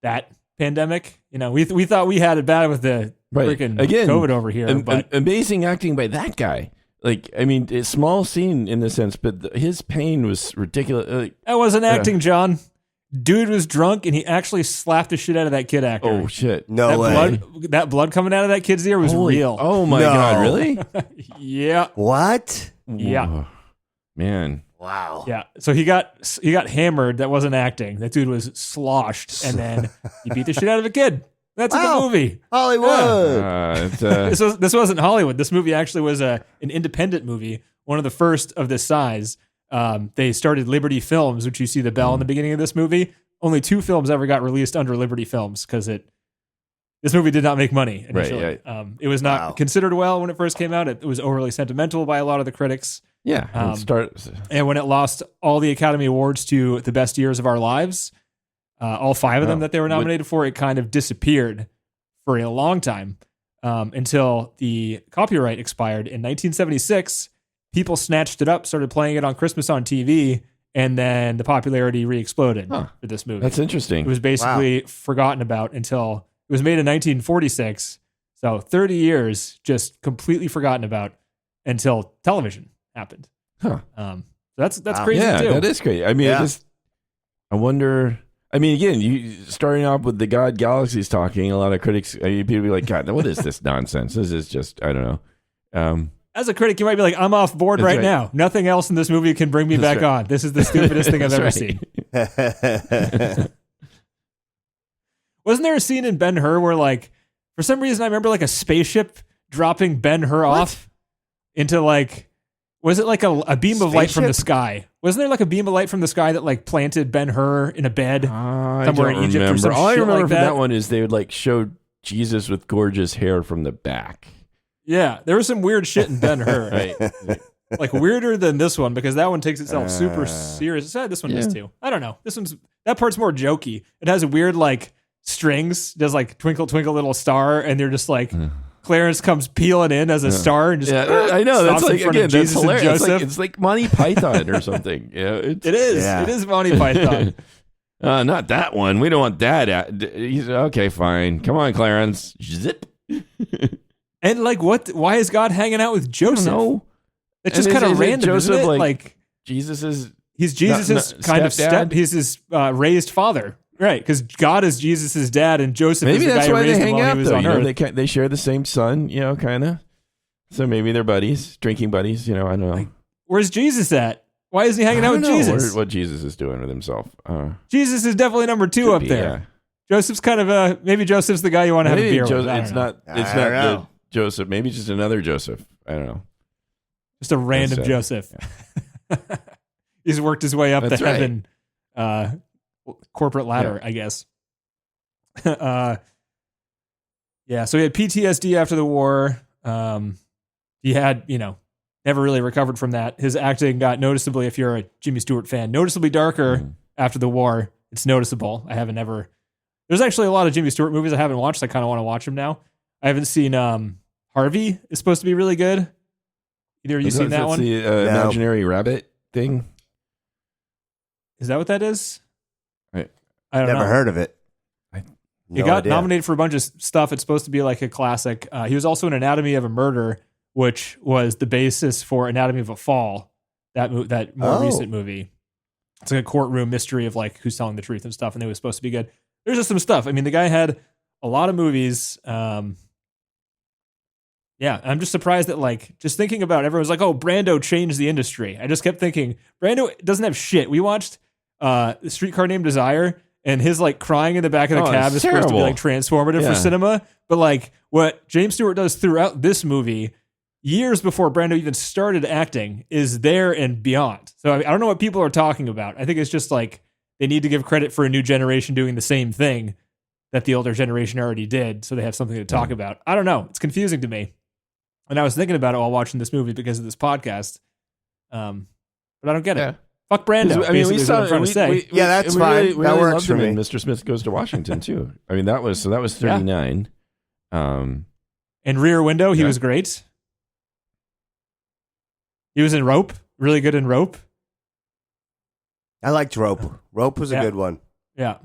that pandemic. We thought we had it bad with the freaking COVID over here. But amazing acting by that guy. Like, I mean, a small scene in the sense, but his pain was ridiculous. That wasn't acting, John. Dude was drunk, and he actually slapped the shit out of that kid actor. Oh, shit. No way. That blood coming out of that kid's ear was real. Oh, my No. God. Really? Yeah. What? Yeah. Whoa. Man. Wow. Yeah. So he got hammered. That wasn't acting. That dude was sloshed, and then he beat the shit out of a kid. That's in the Wow. movie. Hollywood. This wasn't Hollywood. This movie actually was an independent movie, one of the first of this size. They started Liberty Films, which you see the bell in the beginning of this movie. Only 2 films ever got released under Liberty Films because this movie did not make money initially. Right. It was not considered well when it first came out. It was overly sentimental by a lot of the critics. Yeah. And when it lost all the Academy Awards to The Best Years of Our Lives, all 5 of them that they were nominated for, it kind of disappeared for a long time until the copyright expired in 1976. People snatched it up, started playing it on Christmas on TV, and then the popularity re-exploded for this movie. That's interesting. It was basically forgotten about until it was made in 1946. So 30 years just completely forgotten about until television happened. Huh. That's crazy yeah, too. that is crazy. I mean, I wonder. I mean, again, you starting off with the God Galaxies talking. A lot of critics, people be like, "God, what is this nonsense? This is just, I don't know." As a critic, you might be like, "I'm off board right now. Nothing else in this movie can bring me back on. This is the stupidest thing I've ever seen." Wasn't there a scene in Ben-Hur where, like, for some reason, I remember like a spaceship dropping Ben-Hur off into like. Was it like a beam of light from the sky? Wasn't there like a beam of light from the sky that like planted Ben-Hur in a bed somewhere in Egypt or some All I shit remember like from that? that one is they would like show Jesus with gorgeous hair from the back. Yeah, there was some weird shit in Ben-Hur. Right. Like weirder than this one because that one takes itself super serious. This one does too. I don't know. That part's more jokey. It has weird like strings, does like twinkle twinkle little star, and they're just like Clarence comes peeling in as a star and just I know that's like again that's hilarious. It's like Monty Python or something. Yeah, it is. Yeah. It is Monty Python. Not that one. We don't want that. He's okay. Fine. Come on, Clarence. Zip. And like, what? Why is God hanging out with Joseph? No, it's just kind of random. Joseph, isn't it? like Jesus is. He's Jesus's kind of step. He's his raised father. Right, because God is Jesus' dad, and Joseph maybe is the that's guy why who raised they him hang while out. he was Though on you know, Earth. they share the same son, kind of. So maybe they're buddies, drinking buddies. I don't know. Where's Jesus at? Why is he hanging out with Jesus? What Jesus is doing with himself. Jesus is definitely number 2 up there. Yeah. Joseph's kind of maybe Joseph's the guy you want to have a beer with. It's not the Joseph. Maybe just another Joseph. I don't know. Just a random Joseph. Yeah. He's worked his way up the heaven corporate ladder, I guess. So he had PTSD after the war. He had, never really recovered from that. His acting got noticeably, if you're a Jimmy Stewart fan, noticeably darker after the war. It's noticeable. There's actually a lot of Jimmy Stewart movies I haven't watched. I kind of want to watch them now. I haven't seen Harvey is supposed to be really good. Either of you seen that one? The imaginary rabbit thing. Is that what that is? I don't know. Never heard of it. He got nominated for a bunch of stuff. It's supposed to be like a classic. He was also in Anatomy of a Murder, which was the basis for Anatomy of a Fall, that more recent movie. It's like a courtroom mystery of like who's telling the truth and stuff, and it was supposed to be good. There's just some stuff. I mean, the guy had a lot of movies. I'm just surprised that like just thinking about it, everyone's like, oh, Brando changed the industry. I just kept thinking Brando doesn't have shit. We watched Streetcar Named Desire. And his like crying in the back of the cab is supposed to be like transformative for cinema. But like what James Stewart does throughout this movie, years before Brando even started acting, is there and beyond. So I don't know what people are talking about. I think it's just like they need to give credit for a new generation doing the same thing that the older generation already did. So they have something to talk about. I don't know. It's confusing to me. And I was thinking about it while watching this movie because of this podcast. But I don't get it. Fuck Brando. I mean, we saw. That's fine. Really that works for me. Mr. Smith Goes to Washington too. I mean, that was 39. And Rear Window, he was great. He was in Rope, really good in Rope. I liked Rope. Rope was a good one. Yeah.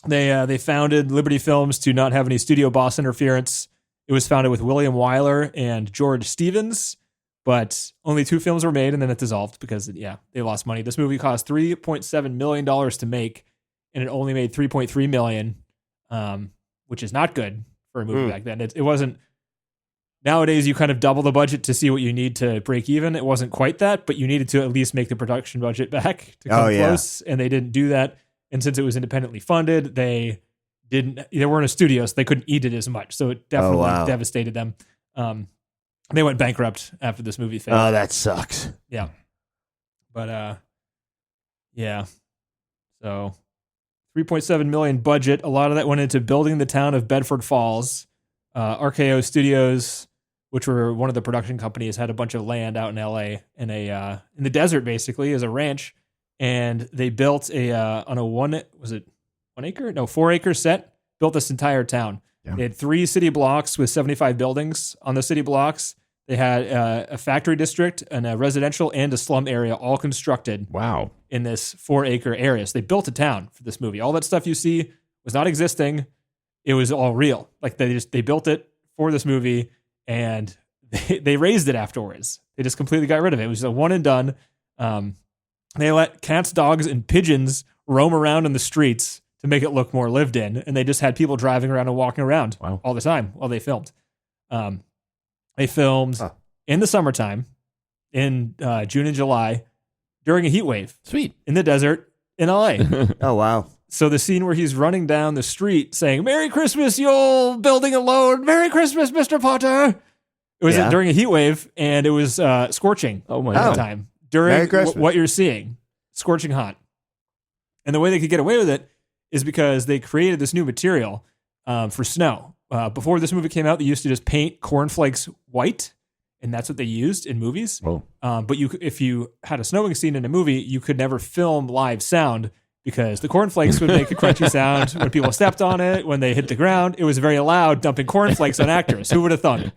They founded Liberty Films to not have any studio boss interference. It was founded with William Wyler and George Stevens. But only 2 films were made, and then it dissolved because, they lost money. This movie cost $3.7 million to make, and it only made $3.3 million, which is not good for a movie back then. It wasn't. nowadays you kind of double the budget to see what you need to break even. It wasn't quite that, but you needed to at least make the production budget back to come close, and they didn't do that. And since it was independently funded, they weren't a studio, so they couldn't eat it as much. So it definitely devastated them. They went bankrupt after this movie failed. Oh, that sucks. Yeah. But yeah. So $3.7 million budget. A lot of that went into building the town of Bedford Falls. RKO Studios, which were one of the production companies, had a bunch of land out in LA in the desert, basically, as a ranch. And they built on a 4 acre set, built this entire town. Yeah. They had 3 city blocks with 75 buildings on the city blocks. They had a factory district and a residential and a slum area all constructed. Wow. In this 4 acre area. So they built a town for this movie. All that stuff you see was not existing. It was all real. Like they built it for this movie, and they raised it afterwards. They just completely got rid of it. It was a one and done. They let cats, dogs, and pigeons roam around in the streets to make it look more lived in, and they just had people driving around and walking around all the time while they filmed. They filmed in the summertime, in June and July, during a heat wave. Sweet. In the desert in LA. Oh, wow. So the scene where he's running down the street saying, "Merry Christmas, you old building alone. Merry Christmas, Mr. Potter." It was during a heat wave, and it was scorching at the time. During what you're seeing, scorching hot. And the way they could get away with it is because they created this new material for snow. Before this movie came out, they used to just paint cornflakes white, and that's what they used in movies. Oh. But if you had a snowing scene in a movie, you could never film live sound because the cornflakes would make a crunchy sound when people stepped on it, when they hit the ground. It was very loud, dumping cornflakes on actors. Who would have thought?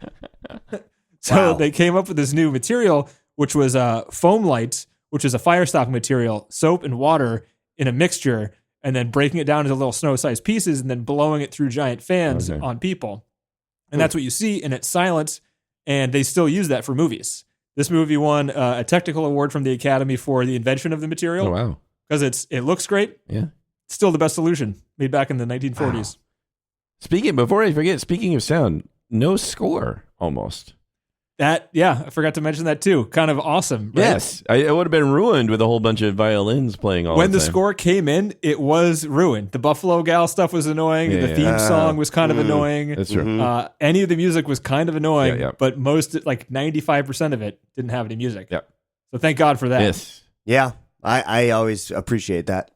So they came up with this new material, which was foam light, which is a fire-stopping material, soap and water in a mixture, and then breaking it down into little snow-sized pieces and then blowing it through giant fans on people. And that's what you see, and it's silent, and they still use that for movies. This movie won a technical award from the Academy for the invention of the material. Oh, wow. Because it looks great. Yeah. It's still the best solution made back in the 1940s. Wow. Before I forget, speaking of sound, no score almost. I forgot to mention that too. Kind of awesome. Right? Yes. It would have been ruined with a whole bunch of violins playing all the time. When the score came in, it was ruined. The Buffalo Gal stuff was annoying. The theme song was kind of annoying. That's true. Any of the music was kind of annoying, but most, like 95% of it, didn't have any music. Yeah. So thank God for that. Yes. Yeah. I always appreciate that.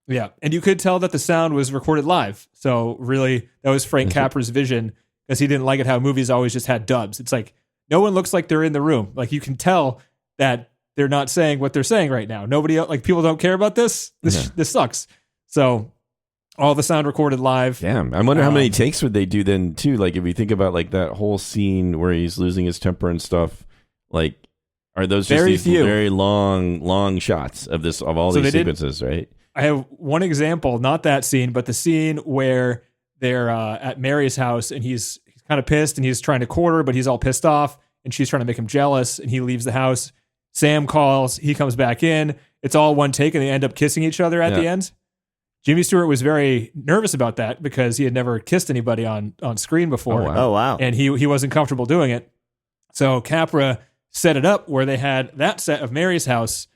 Yeah. And you could tell that the sound was recorded live. So really, that was Frank Capra's vision, because he didn't like it how movies always just had dubs. It's like, no one looks like they're in the room. Like, you can tell that they're not saying what they're saying right now. Nobody else, like, people don't care about this. This sucks. So all the sound recorded live. Damn. I wonder how many takes would they do then too? Like, if you think about like that whole scene where he's losing his temper and stuff, like, are those just these very long shots of all these sequences, right? I have one example, not that scene, but the scene where they're at Mary's house and he's kind of pissed and he's trying to court her, but he's all pissed off and she's trying to make him jealous and he leaves the house. Sam calls, he comes back in. It's all one take and they end up kissing each other at the end. Jimmy Stewart was very nervous about that because he had never kissed anybody on screen before. Oh, wow. And he wasn't comfortable doing it. So Capra set it up where they had that set of Mary's house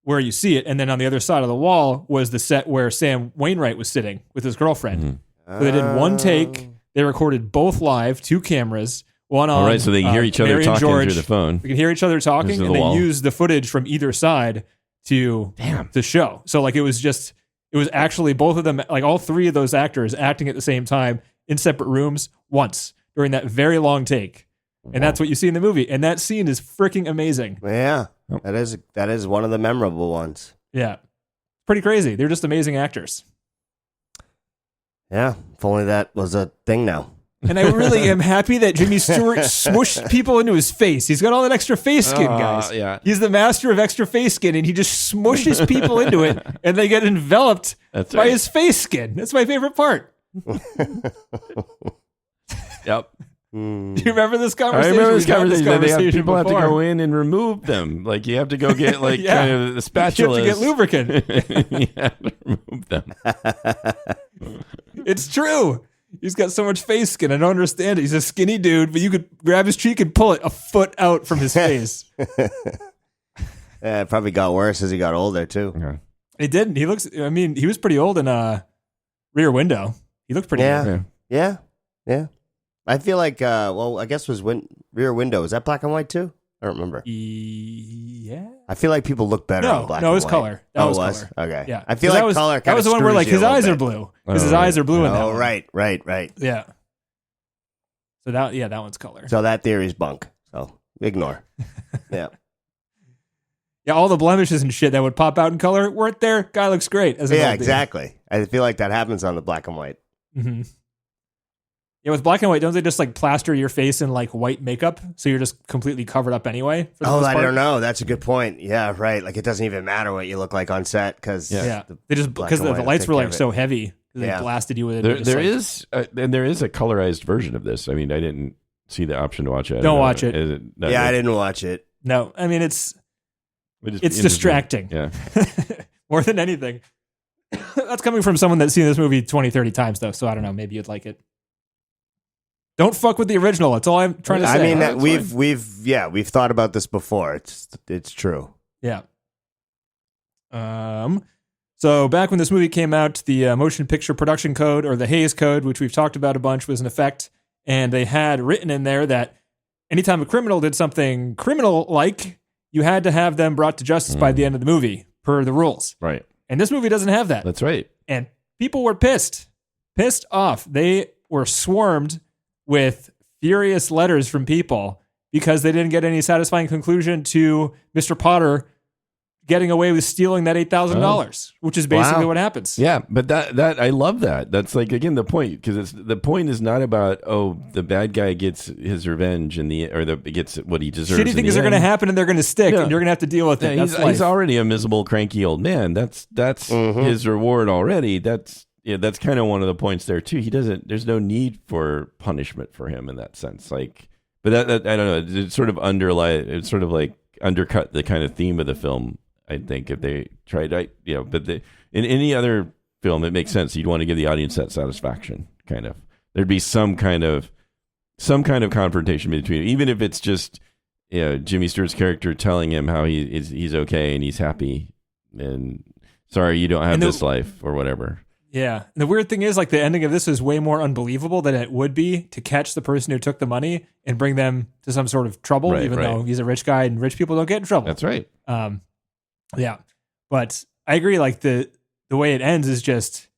where you see it, and then on the other side of the wall was the set where Sam Wainwright was sitting with his girlfriend. Mm-hmm. So they did one take. They recorded both live, 2 cameras, one on. All right, so they can hear each other Mary talking George. through the phone. They can hear each other talking, and they used the footage from either side to show. So like it was actually both of them, like all 3 of those actors acting at the same time in separate rooms once during that very long take. And that's what you see in the movie. And that scene is freaking amazing. Yeah, that is one of the memorable ones. Yeah. Pretty crazy. They're just amazing actors. Yeah, if only that was a thing now. And I really am happy that Jimmy Stewart smushed people into his face. He's got all that extra face skin, guys. Yeah. He's the master of extra face skin, and he just smushes people into it, and they get enveloped by his face skin. That's my favorite part. Yep. Do you remember this conversation? I remember this conversation. People have to go in and remove them. Like, you have to go get kind of the spatula. You have to get lubricant. You have to remove them. It's true. He's got so much face skin. I don't understand it. He's a skinny dude, but you could grab his cheek and pull it a foot out from his face. Yeah, it probably got worse as he got older too. Okay. It didn't. He looks. I mean, he was pretty old in Rear Window. He looked pretty old. Yeah. I feel like, I guess Rear Window. Was that black and white too? I don't remember. Yeah. I feel like people look better in black and white. No, it was color. That was color. Okay. Yeah. I feel like color that was the one where like his eyes are blue. Because his eyes are blue in that one. Right. Yeah. So that one's color. So that theory's bunk. So ignore. Yeah. Yeah, all the blemishes and shit that would pop out in color weren't there. Guy looks great. Exactly. I feel like that happens on the black and white. Mm-hmm. Yeah, with black and white, don't they just like plaster your face in like white makeup, so you're just completely covered up anyway? I don't know. That's a good point. Yeah, right. Like it doesn't even matter what you look like on set because they just because the lights were like so heavy, they blasted you with it. There is a colorized version of this. I mean, I didn't see the option to watch it. Don't watch it. I didn't watch it. No, I mean it's distracting. Yeah, more than anything. That's coming from someone that's seen this movie 20, 30 times though. So I don't know. Maybe you'd like it. Don't fuck with the original. That's all I'm trying to say. I mean, we've thought about this before. It's true. Yeah. So back when this movie came out, the Motion Picture Production Code, or the Hays Code, which we've talked about a bunch, was in effect, and they had written in there that anytime a criminal did something criminal-like, you had to have them brought to justice by the end of the movie, per the rules. Right. And this movie doesn't have that. That's right. And people were pissed off. They were swarmed with furious letters from people because they didn't get any satisfying conclusion to Mr. Potter getting away with stealing that $8,000, which is basically what happens. Yeah, but that I love that. That's like again the point, because the point is not about the bad guy gets his revenge gets what he deserves. Shitty things are going to happen and they're going to stick, and you're going to have to deal with it. He's already a miserable, cranky old man. That's his reward already. That's kind of one of the points there too. There's no need for punishment for him in that sense. Like, but that I don't know. It sort of undercut the kind of theme of the film. I think if they tried, but in any other film, it makes sense. You'd want to give the audience that satisfaction. Kind of, there'd be some kind of confrontation between, even if it's just Jimmy Stewart's character telling him how he's okay and he's happy, and sorry you don't have this life or whatever. Yeah. And the weird thing is, like, the ending of this is way more unbelievable than it would be to catch the person who took the money and bring them to some sort of trouble, even though he's a rich guy and rich people don't get in trouble. That's right. Yeah. But I agree, like, the way it ends is just,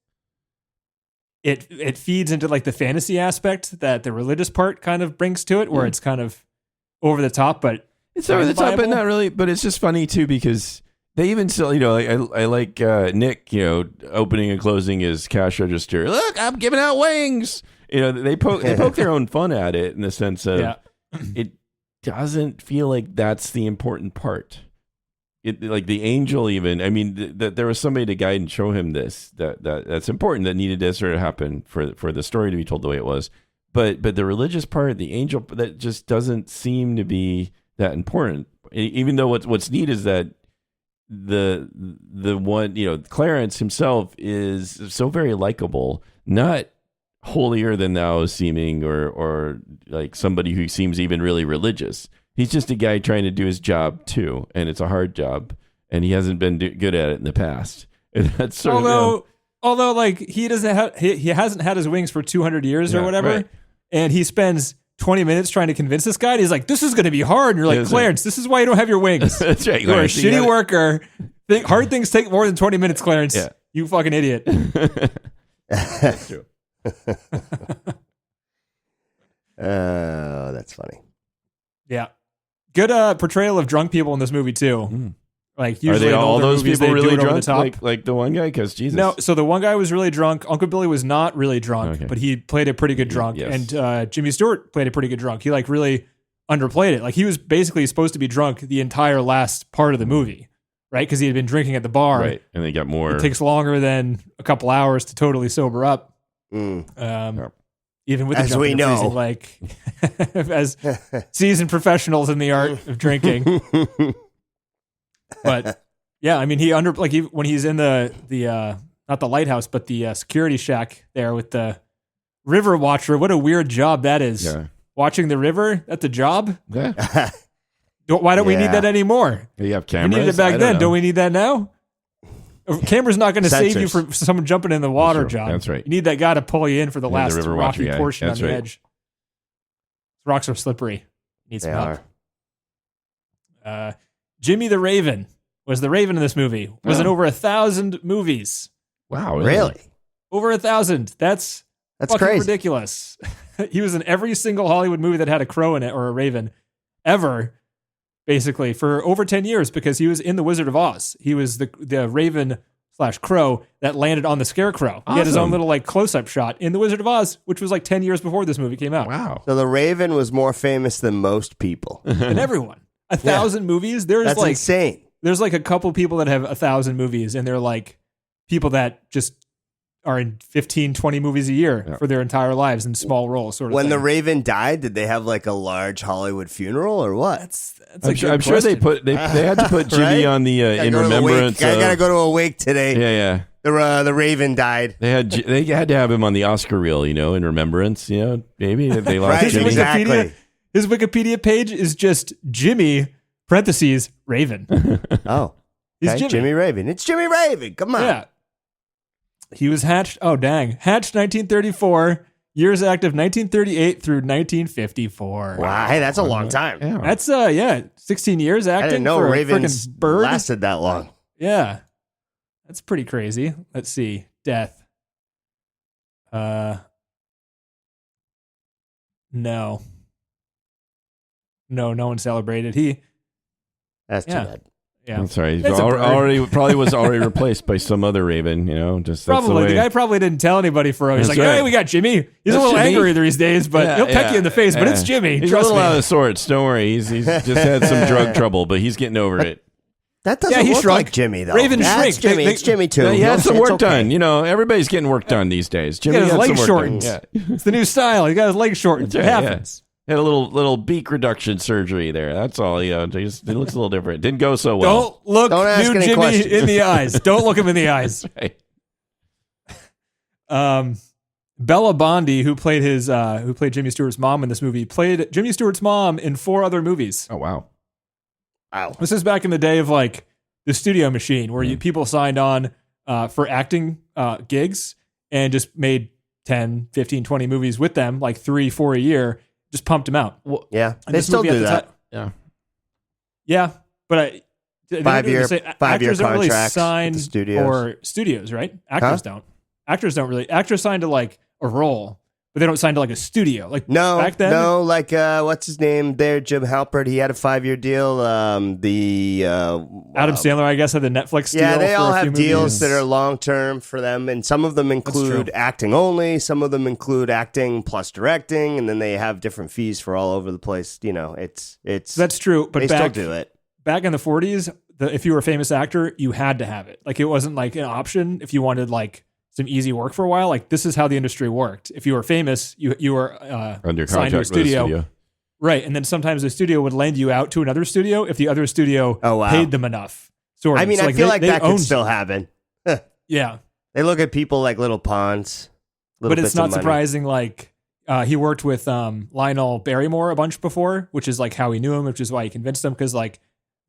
it feeds into, like, the fantasy aspect that the religious part kind of brings to it, where it's kind of over the top, but it's over the top, but not really. But it's just funny, too, because they even still, I like Nick, opening and closing his cash register. Look, I'm giving out wings. They poke their own fun at it in the sense of it doesn't feel like that's the important part. It, like the angel, even. I mean, that there was somebody to guide and show him this that's important, that needed to sort of happen for the story to be told the way it was. But the religious part, the angel, that just doesn't seem to be that important. Even though what's neat is that the one, Clarence himself is so very likable, not holier than thou seeming or like somebody who seems even really religious. He's just a guy trying to do his job too, and it's a hard job, and he hasn't been good at it in the past. And that's sort although like he hasn't had his wings for 200 years or whatever, right. And he spends 20 minutes trying to convince this guy. And he's like, "This is going to be hard." And you're like, "Clarence, this is why you don't have your wings." That's right. You're a shitty worker. Hard things take more than 20 minutes, Clarence. Yeah. You fucking idiot. That's true. Oh, that's funny. Yeah. Good portrayal of drunk people in this movie too. Like, usually are they all those movies, people really drunk? The Like the one guy? Because Jesus. No, so the one guy was really drunk. Uncle Billy was not really drunk, but he played a pretty good drunk. Yes. And Jimmy Stewart played a pretty good drunk. He like really underplayed it. Like, he was basically supposed to be drunk the entire last part of the movie, right? Because he had been drinking at the bar. Right, and they got more. It takes longer than a couple hours to totally sober up. Even with the as we know, freezing, like as seasoned professionals in the art of drinking. But yeah, I mean, when he's in the not the lighthouse, but the security shack there with the river watcher. What a weird job that is. Yeah. Watching the river, that's a job? Yeah. Why don't we need that anymore? You have We cameras. needed it back then. Don't we need that now? A camera's not going to save you Sensors. from someone jumping in the water, That's true. John. That's right. You need that guy to pull you in for the Yeah, last the river rocky watcher guy. portion That's on the right. edge. Rocks are slippery. Needs They some are. help. Jimmy the Raven was the Raven in this movie. Was in over 1,000 movies. Wow. Really? Over 1,000. That's fucking crazy. ridiculous. He was in every single Hollywood movie that had a crow in it or a raven ever, basically, for over 10 years because he was in The Wizard of Oz. He was the raven / crow that landed on the scarecrow. He had his own Awesome. little like close-up shot in The Wizard of Oz, which was like 10 years before this movie came out. Wow. So the Raven was more famous than most people. And everyone. 1,000 movies. There's That's like insane. there's like a couple people that have 1,000 movies, and they're like people that just are in 15, 20 movies a year for their entire lives in small roles, sort of When thing. the Raven died, did they have like a large Hollywood funeral or what? That's I'm sure they had to put Jimmy Right? on the in Gotta go to the wake. remembrance. I gotta go to a wake today. Yeah, yeah. The Raven died. They had to have him on the Oscar reel, in remembrance. Maybe they lost Right, Jimmy. exactly. His Wikipedia page is just Jimmy (parentheses Raven). Oh, He's okay. Jimmy. Jimmy Raven. It's Jimmy Raven. Come on. Yeah. He was hatched. Oh, dang. Hatched 1934. Years active 1938 through 1954. Wow. Hey, that's a long time. Yeah. That's 16 years acting. I didn't know for a Ravens frickin' bird. lasted that long. Yeah. That's pretty crazy. Let's see. Death. No. No one celebrated. That's too Yeah. bad. Yeah. I'm sorry. He's It's a bird. probably was already replaced by some other Raven. Just that's Probably. the The way. guy probably didn't tell anybody for He's That's like, right. hey, we got Jimmy. He's That's a little Jimmy. angry these days, but he'll peck you in the face. But it's Jimmy. He's Trust a little me. out of sorts. Don't worry. He's just had some drug trouble, but he's getting over it. That doesn't he look shrunk. like Jimmy, though. Raven That's shrink. Jimmy. They- It's Jimmy, too. Yeah, he had some It's work okay. done. Everybody's getting work done these days. Jimmy He got his had some legs work shortened. done. Yeah. It's the new style. He got his legs shortened. That's It right, happens. Had a little beak reduction surgery there. That's all. It looks a little different. Didn't go so well. Don't look Don't ask new any Jimmy questions. in the eyes. Don't look him in the eyes. Right. Bella Bondi, who played Jimmy Stewart's mom in this movie, played Jimmy Stewart's mom in 4 other movies. Oh wow. Wow. This is back in the day of like the studio machine where people signed on for acting gigs and just made 10, 15, 20 movies with them, like 3, 4 a year, just pumped them out. Yeah. And They this still movie at do the that. ti- Yeah. Yeah, but they don't really say- 5-year actors don't really contracts with sign the studios. or studios, right? Actors don't. Actors don't really. Actors sign to like a role, but they don't sign to like a studio. Like back then, No, like what's his name there? Jim Halpert. He had a 5-year deal. Adam Sandler, I guess, had the Netflix deal. Yeah, they for all a few have deals movies. that are long term for them, and some of them include true. acting only. Some of them include acting plus directing, and then they have different fees for all over the place. It's That's true. But they still back do it. back in the 40s, if you were a famous actor, you had to have it. Like it wasn't like an option if you wanted like some easy work for a while. Like this is how the industry worked. If you were famous, you were Under signed to a contract with the studio. Right. And then sometimes the studio would lend you out to another studio if the other studio Oh, wow. paid them enough. Sort of. I mean, So, I feel like they that could owned still you. happen. Yeah. They look at people like little pawns. Little But it's bits of not money. surprising. Like he worked with Lionel Barrymore a bunch before, which is like how he knew him, which is why he convinced him because like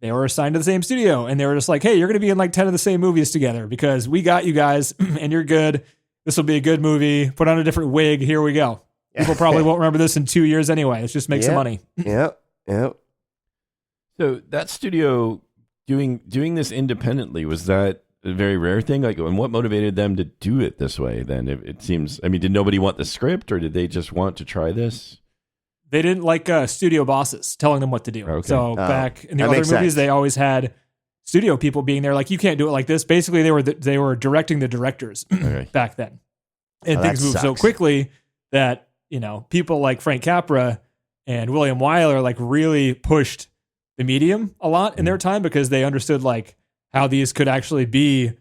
they were assigned to the same studio and they were just like, hey, you're going to be in like 10 of the same movies together because we got you guys and you're good. This will be a good movie. Put on a different wig. Here we go. People probably won't remember this in 2 years anyway. Let's just make some Yeah. money. Yep. So that studio doing this independently, was that a very rare thing? Like, and what motivated them to do it this way? Then it seems. I mean, did nobody want the script, or did they just want to try this? They didn't like studio bosses telling them what to do. Okay. So back in the that other makes movies, sense. they always had studio people being there like, you can't do it like this. Basically, they were directing the directors Okay. back then. And Oh, things that moved so sucks. quickly that, people like Frank Capra and William Wyler like really pushed the medium a lot in their time because they understood like how these could actually be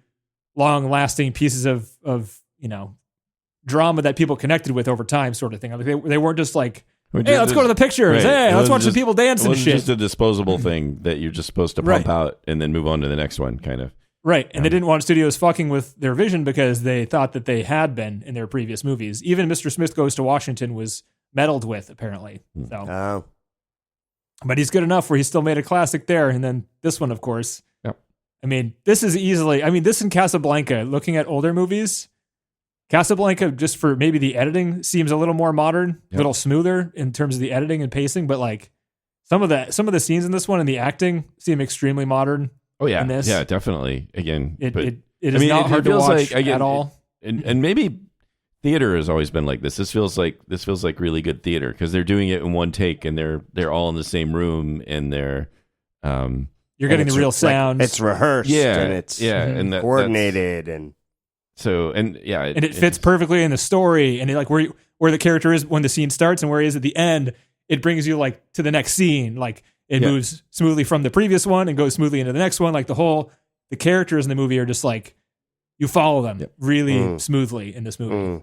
long lasting pieces of drama that people connected with over time, sort of thing. Like they weren't just like, hey, let's go to the pictures. Right. Hey, It let's wasn't watch some just- people dance It and wasn't shit. just a disposable thing that you're just supposed to pump Right. out and then move on to the next one, kind of. Right. And they didn't want studios fucking with their vision because they thought that they had been in their previous movies. Even Mr. Smith Goes to Washington was meddled with, apparently. So, but he's good enough where he still made a classic there. And then this one, of course. Yep. I mean, this is easily, this and Casablanca, looking at older movies, Casablanca, just for maybe the editing, seems a little more modern, a little smoother in terms of the editing and pacing. But like some of the scenes in this one and the acting seem extremely modern. Oh yeah, in this. yeah, definitely. Again, it is not hard to watch at all. And maybe theater has always been like this. This feels like really good theater because they're doing it in one take and they're all in the same room and they're you're getting the real sounds. It's rehearsed. And it's and coordinated and it fits perfectly in the story and like where the character is when the scene starts and where he is at the end. It brings you like to the next scene. Like it moves smoothly from the previous one and goes smoothly into the next one. Like the characters in the movie are just like, you follow them really smoothly in this movie,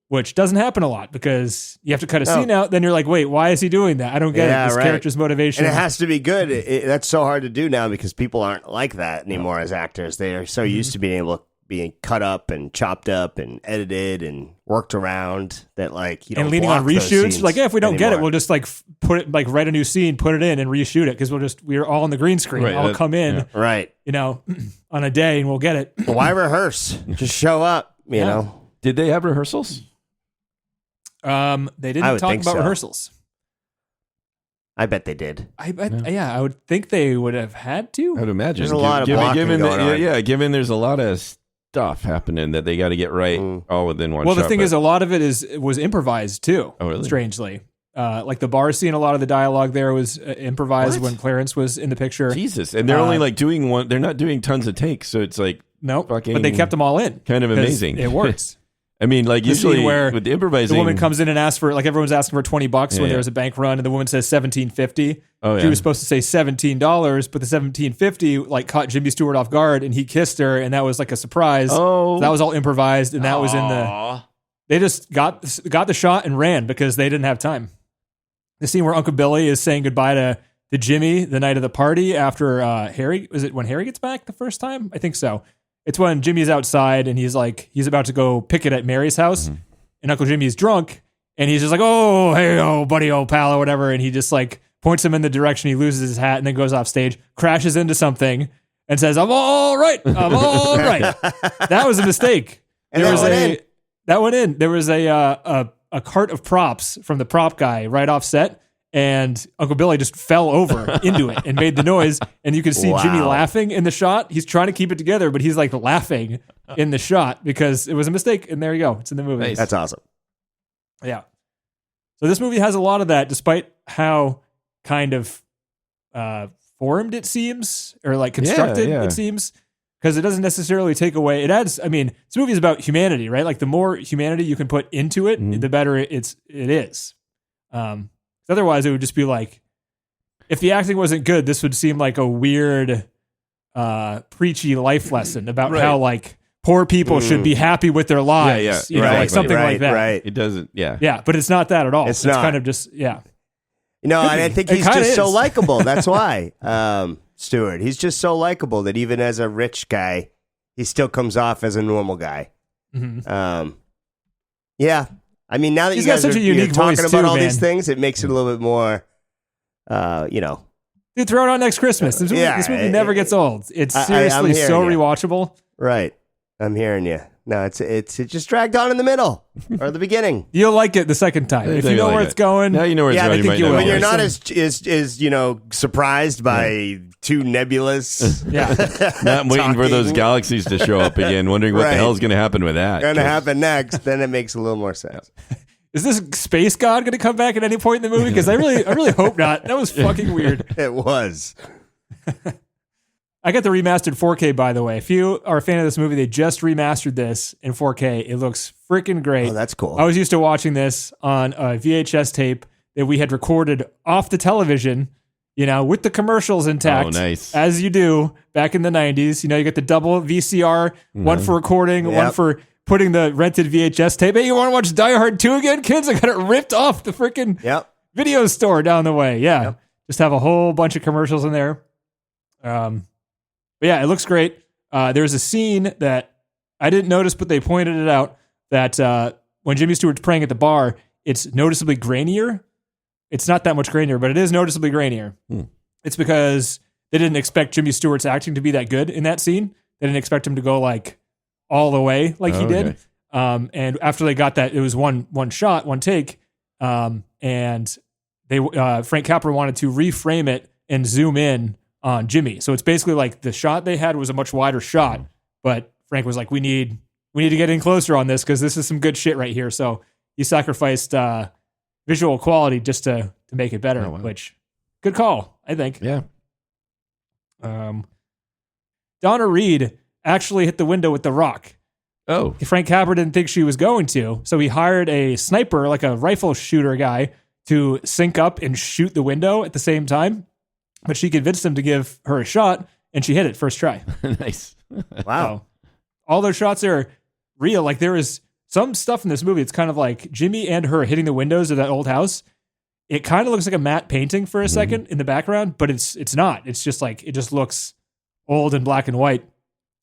which doesn't happen a lot because you have to cut a scene out. Then you're like, wait, why is he doing that? I don't get it. This character's motivation. And it has to be good. That's so hard to do now because people aren't like that anymore as actors. They are so used to being able to being cut up and chopped up and edited and worked around that like you don't and leaning on reshoots. Like if we don't get it, we'll just like put it like write a new scene, put it in and reshoot it because we're all on the green screen. I'll come in, on a day and we'll get it. Why rehearse? Just show up. You know. Did they have rehearsals? They didn't talk about rehearsals. I bet they did. I would think they would have had to. I would imagine. There's a lot of blocking going on. Given there's a lot of stuff happening that they got to get right all within one shot. Well, the thing is, a lot of it was improvised too. Oh, really? Strangely. Like the bar scene, a lot of the dialogue there was improvised when Clarence was in the picture. Jesus. And they're only like doing one, they're not doing tons of takes. So it's like, but they kept them all in. Kind of amazing. It works. I mean, like usually where with the improvising, the woman comes in and asks for, like everyone's asking for $20 when there was a bank run, and the woman says $17.50. Oh, yeah. She was supposed to say $17, but the $17.50 like caught Jimmy Stewart off guard, and he kissed her, and that was like a surprise. Oh, so that was all improvised, and that was in the. They just got the shot and ran because they didn't have time. The scene where Uncle Billy is saying goodbye to Jimmy the night of the party after Harry, was it when Harry gets back the first time? I think so. It's when Jimmy's outside and he's about to go picket at Mary's house, and Uncle Jimmy's drunk, and he's just like, oh, hey, oh, buddy, old pal, or whatever, and he just like points him in the direction. He loses his hat and then goes off stage, crashes into something, and says, I'm all right. I'm all right. That was a mistake. And that went in. There was a cart of props from the prop guy right off set, and Uncle Billy just fell over into it and made the noise. And you can see Jimmy laughing in the shot. He's trying to keep it together, but he's like laughing in the shot because it was a mistake. And there you go. It's in the movie. Nice. That's awesome. Yeah. So this movie has a lot of that, despite how kind of formed it seems, or like constructed it seems, because it doesn't necessarily take away. It adds. I mean, this movie is about humanity, right? Like the more humanity you can put into it, the better it is. Otherwise, it would just be like, if the acting wasn't good, this would seem like a weird, preachy life lesson about how like poor people should be happy with their lives. You know, like something like that. Right. It doesn't. Yeah. Yeah, but it's not that at all. It's not. kind of just You know, and I think he's just so likable. That's why, Stewart. He's just so likable that even as a rich guy, he still comes off as a normal guy. Yeah. I mean, now that you guys are talking about all these things, it makes it a little bit more, Dude, throw it on next Christmas. This movie never gets old. It's seriously so rewatchable. Right. I'm hearing you. No, it just dragged on in the middle or the beginning. You'll like it the second time. If you know where it's going. Now you know where it's going. I think you will. When you're not as surprised by two nebulous. Not waiting for those galaxies to show up again, wondering what the hell is going to happen with that. Going to happen next, then it makes a little more sense. Is this space god going to come back at any point in the movie? Because I really hope not. That was fucking weird. It was. I got the remastered 4K, by the way. If you are a fan of this movie, they just remastered this in 4K. It looks freaking great. Oh, that's cool. I was used to watching this on a VHS tape that we had recorded off the television, with the commercials intact. Oh, nice. As you do back in the 90s. You get the double VCR, one for recording, one for putting the rented VHS tape. Hey, you want to watch Die Hard 2 again, kids? I got it ripped off the freaking video store down the way. Yeah. Just have a whole bunch of commercials in there. But yeah, it looks great. there's a scene that I didn't notice, but they pointed it out that when Jimmy Stewart's praying at the bar, it's noticeably grainier. It's not that much grainier, but it is noticeably grainier. It's because they didn't expect Jimmy Stewart's acting to be that good in that scene. They didn't expect him to go like all the way like he did. And after they got that, it was one shot, one take. And they Frank Capra wanted to reframe it and zoom in on Jimmy. So it's basically like the shot they had was a much wider shot, but Frank was like, we need to get in closer on this because this is some good shit right here. So he sacrificed visual quality just to make it better, which good call, I think. Yeah. Donna Reed actually hit the window with the rock. Oh. Frank Capra didn't think she was going to, so he hired a sniper, like a rifle shooter guy, to sync up and shoot the window at the same time. But she convinced him to give her a shot, and she hit it first try. Nice. Wow. So, all those shots are real. Like there is some stuff in this movie. It's kind of like Jimmy and her hitting the windows of that old house. It kind of looks like a matte painting for a second in the background, but it's not. It's just like, it just looks old and black and white.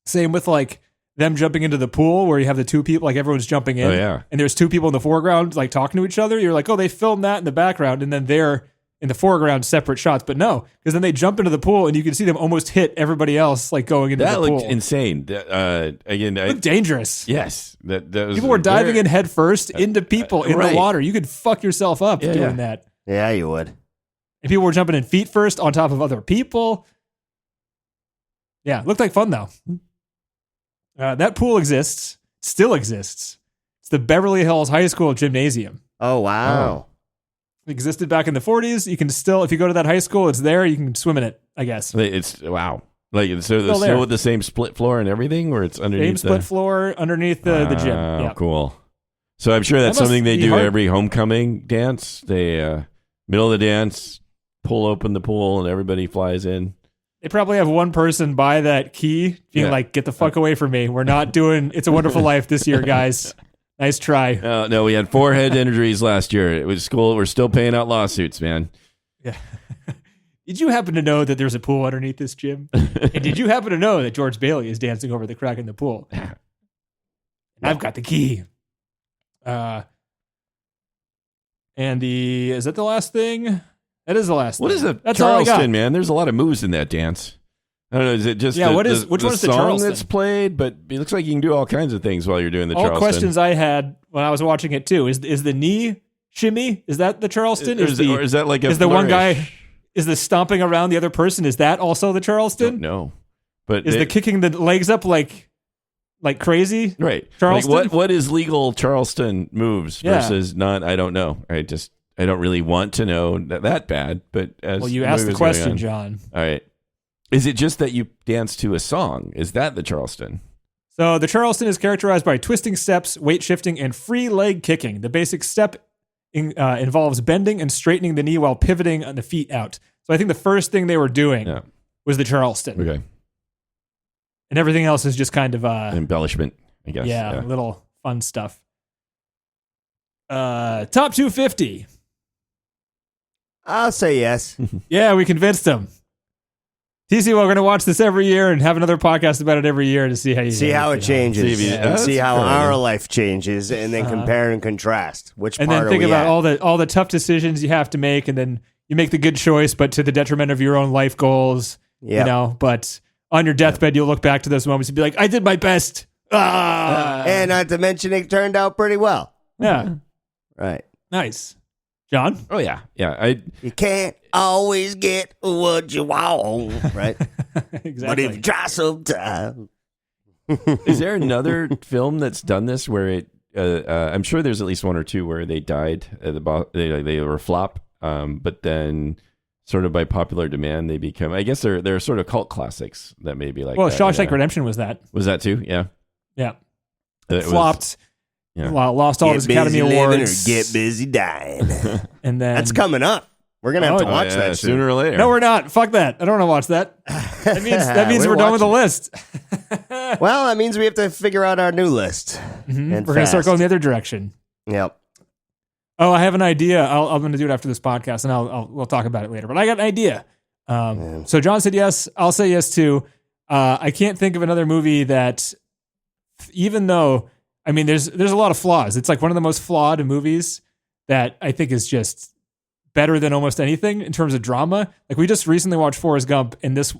Same with like them jumping into the pool where you have the two people, like everyone's jumping in. Oh, yeah. And there's two people in the foreground, like talking to each other. You're like, oh, they filmed that in the background. And then they're in the foreground, separate shots. But no, because then they jump into the pool and you can see them almost hit everybody else, like going into the pool. That looked insane. Again, It looked dangerous. Yes. That was People were diving in head first into people in right. the water. You could fuck yourself up doing that. Yeah, you would. And people were jumping in feet first on top of other people. Yeah, looked like fun though. That pool exists, still exists. It's the Beverly Hills High School Gymnasium. Oh, wow. It existed back in the 40s. You can still, if you go to that high school, it's there. You can swim in it, I guess. It's wow. Like so, still with the same split floor and everything, where it's underneath same split floor underneath the gym. Yeah, cool. So I'm sure that's something they do every homecoming dance. They middle of the dance, pull open the pool, and everybody flies in. They probably have one person by that key being like, get the fuck away from me. We're not doing It's a Wonderful Life this year, guys. Nice try. No, we had 4 head injuries last year. It was school. We're still paying out lawsuits, man. Yeah. Did you happen to know that there's a pool underneath this gym? And did you happen to know that George Bailey is dancing over the crack in the pool? And I've got the key. And is that the last thing? That is the last thing. What is That's all I got. Charleston, man? There's a lot of moves in that dance. I don't know. Is it just which one is the song Charleston that's played? But it looks like you can do all kinds of things while you're doing the all Charleston. Questions I had when I was watching it too. Is the knee shimmy? Is that the Charleston? Or is that like a is the one flourish? guy? Is the stomping around the other person? Is that also the Charleston? No, but is the kicking the legs up like crazy? Right, Charleston. Like what is legal Charleston moves versus not? I don't know. I don't really want to know that bad. But as you asked the question, John. All right. Is it just that you dance to a song? Is that the Charleston? So the Charleston is characterized by twisting steps, weight shifting, and free leg kicking. The basic step involves bending and straightening the knee while pivoting on the feet out. So I think the first thing they were doing was the Charleston. Okay. And everything else is just kind of embellishment, I guess. Yeah, little fun stuff. Top 250. I'll say yes. Yeah, we convinced him. TC, we're going to watch this every year and have another podcast about it every year to see how you see how it changes, and see how our life changes, and then compare and contrast. And then think about all the tough decisions you have to make, and then you make the good choice, but to the detriment of your own life goals. Yep. You know, but on your deathbed, you'll look back to those moments and be like, "I did my best." And not to mention, it turned out pretty well. Yeah. Right. Nice. John? Oh, yeah. You can't always get what you want, right? Exactly. But if you try sometime. Is there another film that's done this where it, I'm sure there's at least one or two where they died, they were a flop, but then sort of by popular demand, they become, I guess they're sort of cult classics that may be like well, that, Shawshank Redemption was that. Was that too? Yeah. Yeah. It flopped. Yeah. Lost all his Academy Awards. Or get busy dying. And then that's coming up. We're gonna have to watch that sooner or later. No, we're not. Fuck that. I don't want to watch that. That means we're done with the list. Well, that means we have to figure out our new list. Mm-hmm. We're gonna start going the other direction. Yep. Oh, I have an idea. I'm gonna do it after this podcast, and we'll talk about it later. But I got an idea. So John said yes. I'll say yes too. I can't think of another movie that, even though, I mean, there's a lot of flaws. It's like one of the most flawed movies that I think is just better than almost anything in terms of drama. Like we just recently watched Forrest Gump, and this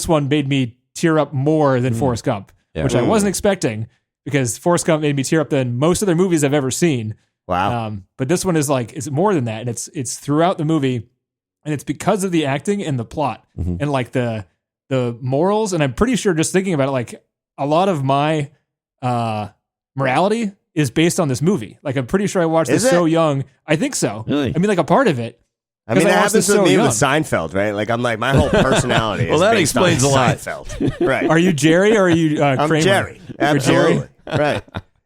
one made me tear up more than Forrest Gump, which I wasn't expecting, because Forrest Gump made me tear up than most other movies I've ever seen. Wow. But this one is like, it's more than that. And it's throughout the movie, and it's because of the acting and the plot and like the morals. And I'm pretty sure, just thinking about it, like a lot of my morality is based on this movie. Like I'm pretty sure I watched this so young. I think so. Really? I mean, like a part of it. I mean, that happens with me young. with Seinfeld, right? Like I'm like, my whole personality Well, is that based explains on a lot. Seinfeld. Right. Are you Jerry or are you Kramer? I'm Jerry. You're Absolutely. Jerry? Right.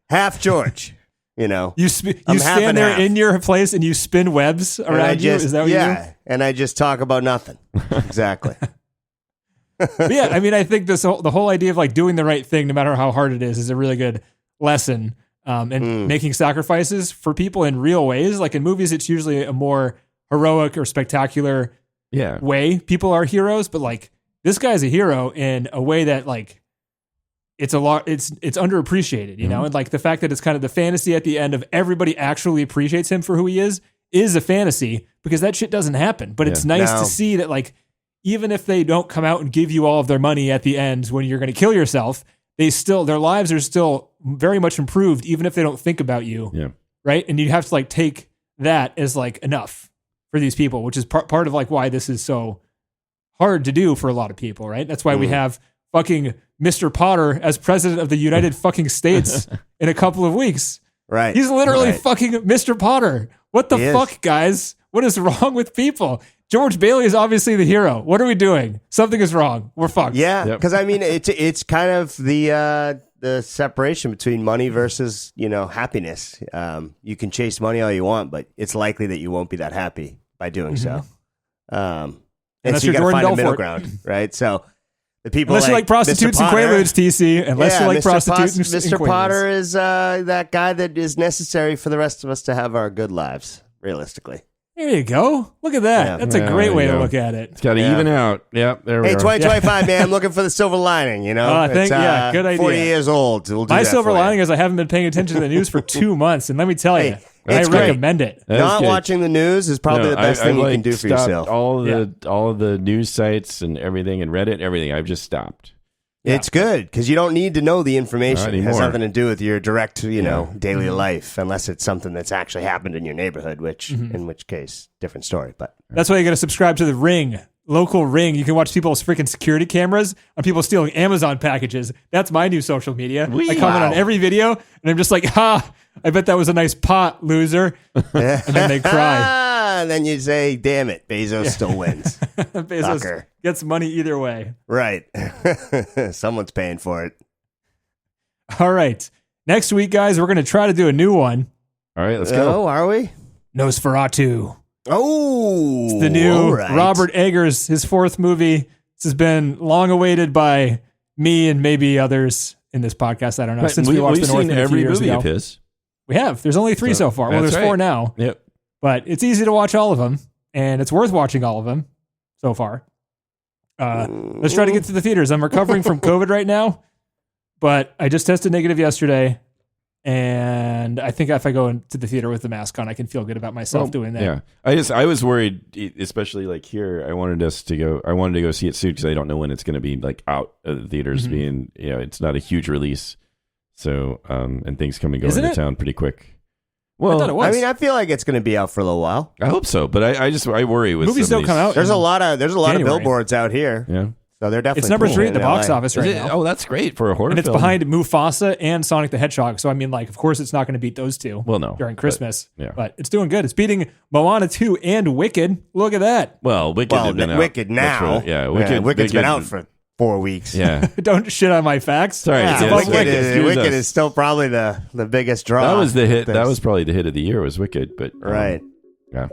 Half George. You know, You I'm half stand and there half. in your place and you spin webs around you. Is that what you do? and I just talk about nothing. Exactly. But yeah, I mean, I think the whole idea of like doing the right thing, no matter how hard it is a really good lesson. And making sacrifices for people in real ways. Like in movies, it's usually a more heroic or spectacular way. People are heroes, but like this guy's a hero in a way that like it's underappreciated, you know? And like the fact that it's kind of the fantasy at the end of everybody actually appreciates him for who he is a fantasy, because that shit doesn't happen. But it's nice to see that, like, even if they don't come out and give you all of their money at the end when you're going to kill yourself, their lives are still very much improved, even if they don't think about you. Yeah. Right. And you have to like take that as like enough for these people, which is part of like why this is so hard to do for a lot of people. Right. That's why we have fucking Mr. Potter as president of the United fucking States in a couple of weeks. Right. He's literally fucking Mr. Potter. What the He fuck, is. guys? What is wrong with people? George Bailey is obviously the hero. What are we doing? Something is wrong. We're fucked. Yeah, because I mean, it's kind of the separation between money versus, you know, happiness. You can chase money all you want, but it's likely that you won't be that happy by doing so. And Unless so you you're got to Jordan find a middle Belfort. ground, right? So the people, Unless you like prostitutes Mr. and Potter, Quaaludes, TC. Unless you like Mr. prostitutes and Mr. Quaaludes. Potter is that guy that is necessary for the rest of us to have our good lives, realistically. There you go. Look at that. Yeah. That's a Yeah, great there way you to go. look at it. It's got to even out. Yep, there we Hey, are. 2025, man, I'm looking for the silver lining, you know? Good idea. 40 years old. We'll do My that silver for you. lining is I haven't been paying attention to the news for 2 months, and let me tell you, Hey, I it's great. recommend it. That is Not good. watching the news is probably the best thing you can do for stopped yourself. all of the news sites and everything, and Reddit, everything. I've just stopped. It's good because you don't need to know the information. Not It has anymore. nothing to do with your direct, daily life, unless it's something that's actually happened in your neighborhood, in which case, different story. But That's why you got to subscribe to the Ring, local Ring. You can watch people's freaking security cameras on people stealing Amazon packages. That's my new social media. I comment on every video, and I'm just like, I bet that was a nice pot, loser. And then they cry. and then you say, damn it, Bezos still wins. Bezos Sucker. gets money either way. Right. Someone's paying for it. All right. Next week, guys, we're going to try to do a new one. All right, let's go. Oh, are we? Nosferatu. Oh, The new all right. Robert Eggers, his fourth movie. This has been long awaited by me and maybe others in this podcast. I don't know. Right, Since we watched we've The Northman seen a few every years movie ago. of his. We have. There's only 3 so far. Well, That's there's right. 4 now. Yep. But it's easy to watch all of them, and it's worth watching all of them so far. Let's try to get to the theaters. I'm recovering from COVID right now, but I just tested negative yesterday, and I think if I go into the theater with the mask on, I can feel good about myself doing that. Yeah, I was worried, especially like here. I wanted to go see it soon because I don't know when it's going to be like out of the theaters. Being it's not a huge release, so and things come and go Isn't into it? town pretty quick. I thought Well, it was. I mean, I feel like it's going to be out for a little while. I hope so, but I worry with Movies some don't of come these- out. There's a lot of January. billboards out here, Yeah, so they're definitely. It's number cool 3 at the in box LA. office Is right it? now. Oh, that's great for a horror And it's film. behind Mufasa and Sonic the Hedgehog. So, I mean, like, of course, it's not going to beat those two Well, no, during but- Christmas. yeah. But it's doing good. It's beating Moana 2 and Wicked. Look at that. Well, Wicked Well, had been out. Wicked That's now. right. Yeah, Wicked. Wicked's been out for 4 weeks. Yeah, Don't shit on my facts. sorry. Yeah, It's yeah, above Wicked, Wicked. excuse Wicked us. is still probably the biggest draw. That was the hit. That There's- was probably the hit of the year. Was Wicked, but right. Yeah.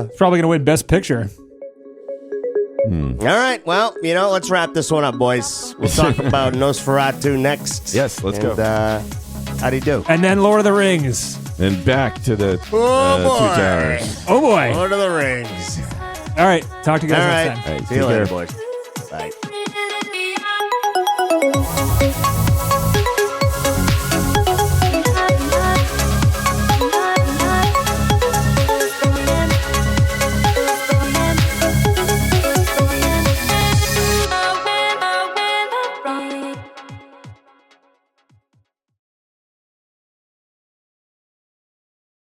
It's probably going to win Best Picture. All right. Well, let's wrap this one up, boys. We'll talk about Nosferatu next. Yes, let's go. How do you do? And then Lord of the Rings. And back to the Oh, Two boy. Towers. Oh, boy. Lord of the Rings. All right. Talk to you All guys right. next time. All right, See you take later, care. boys. Bye. Bye.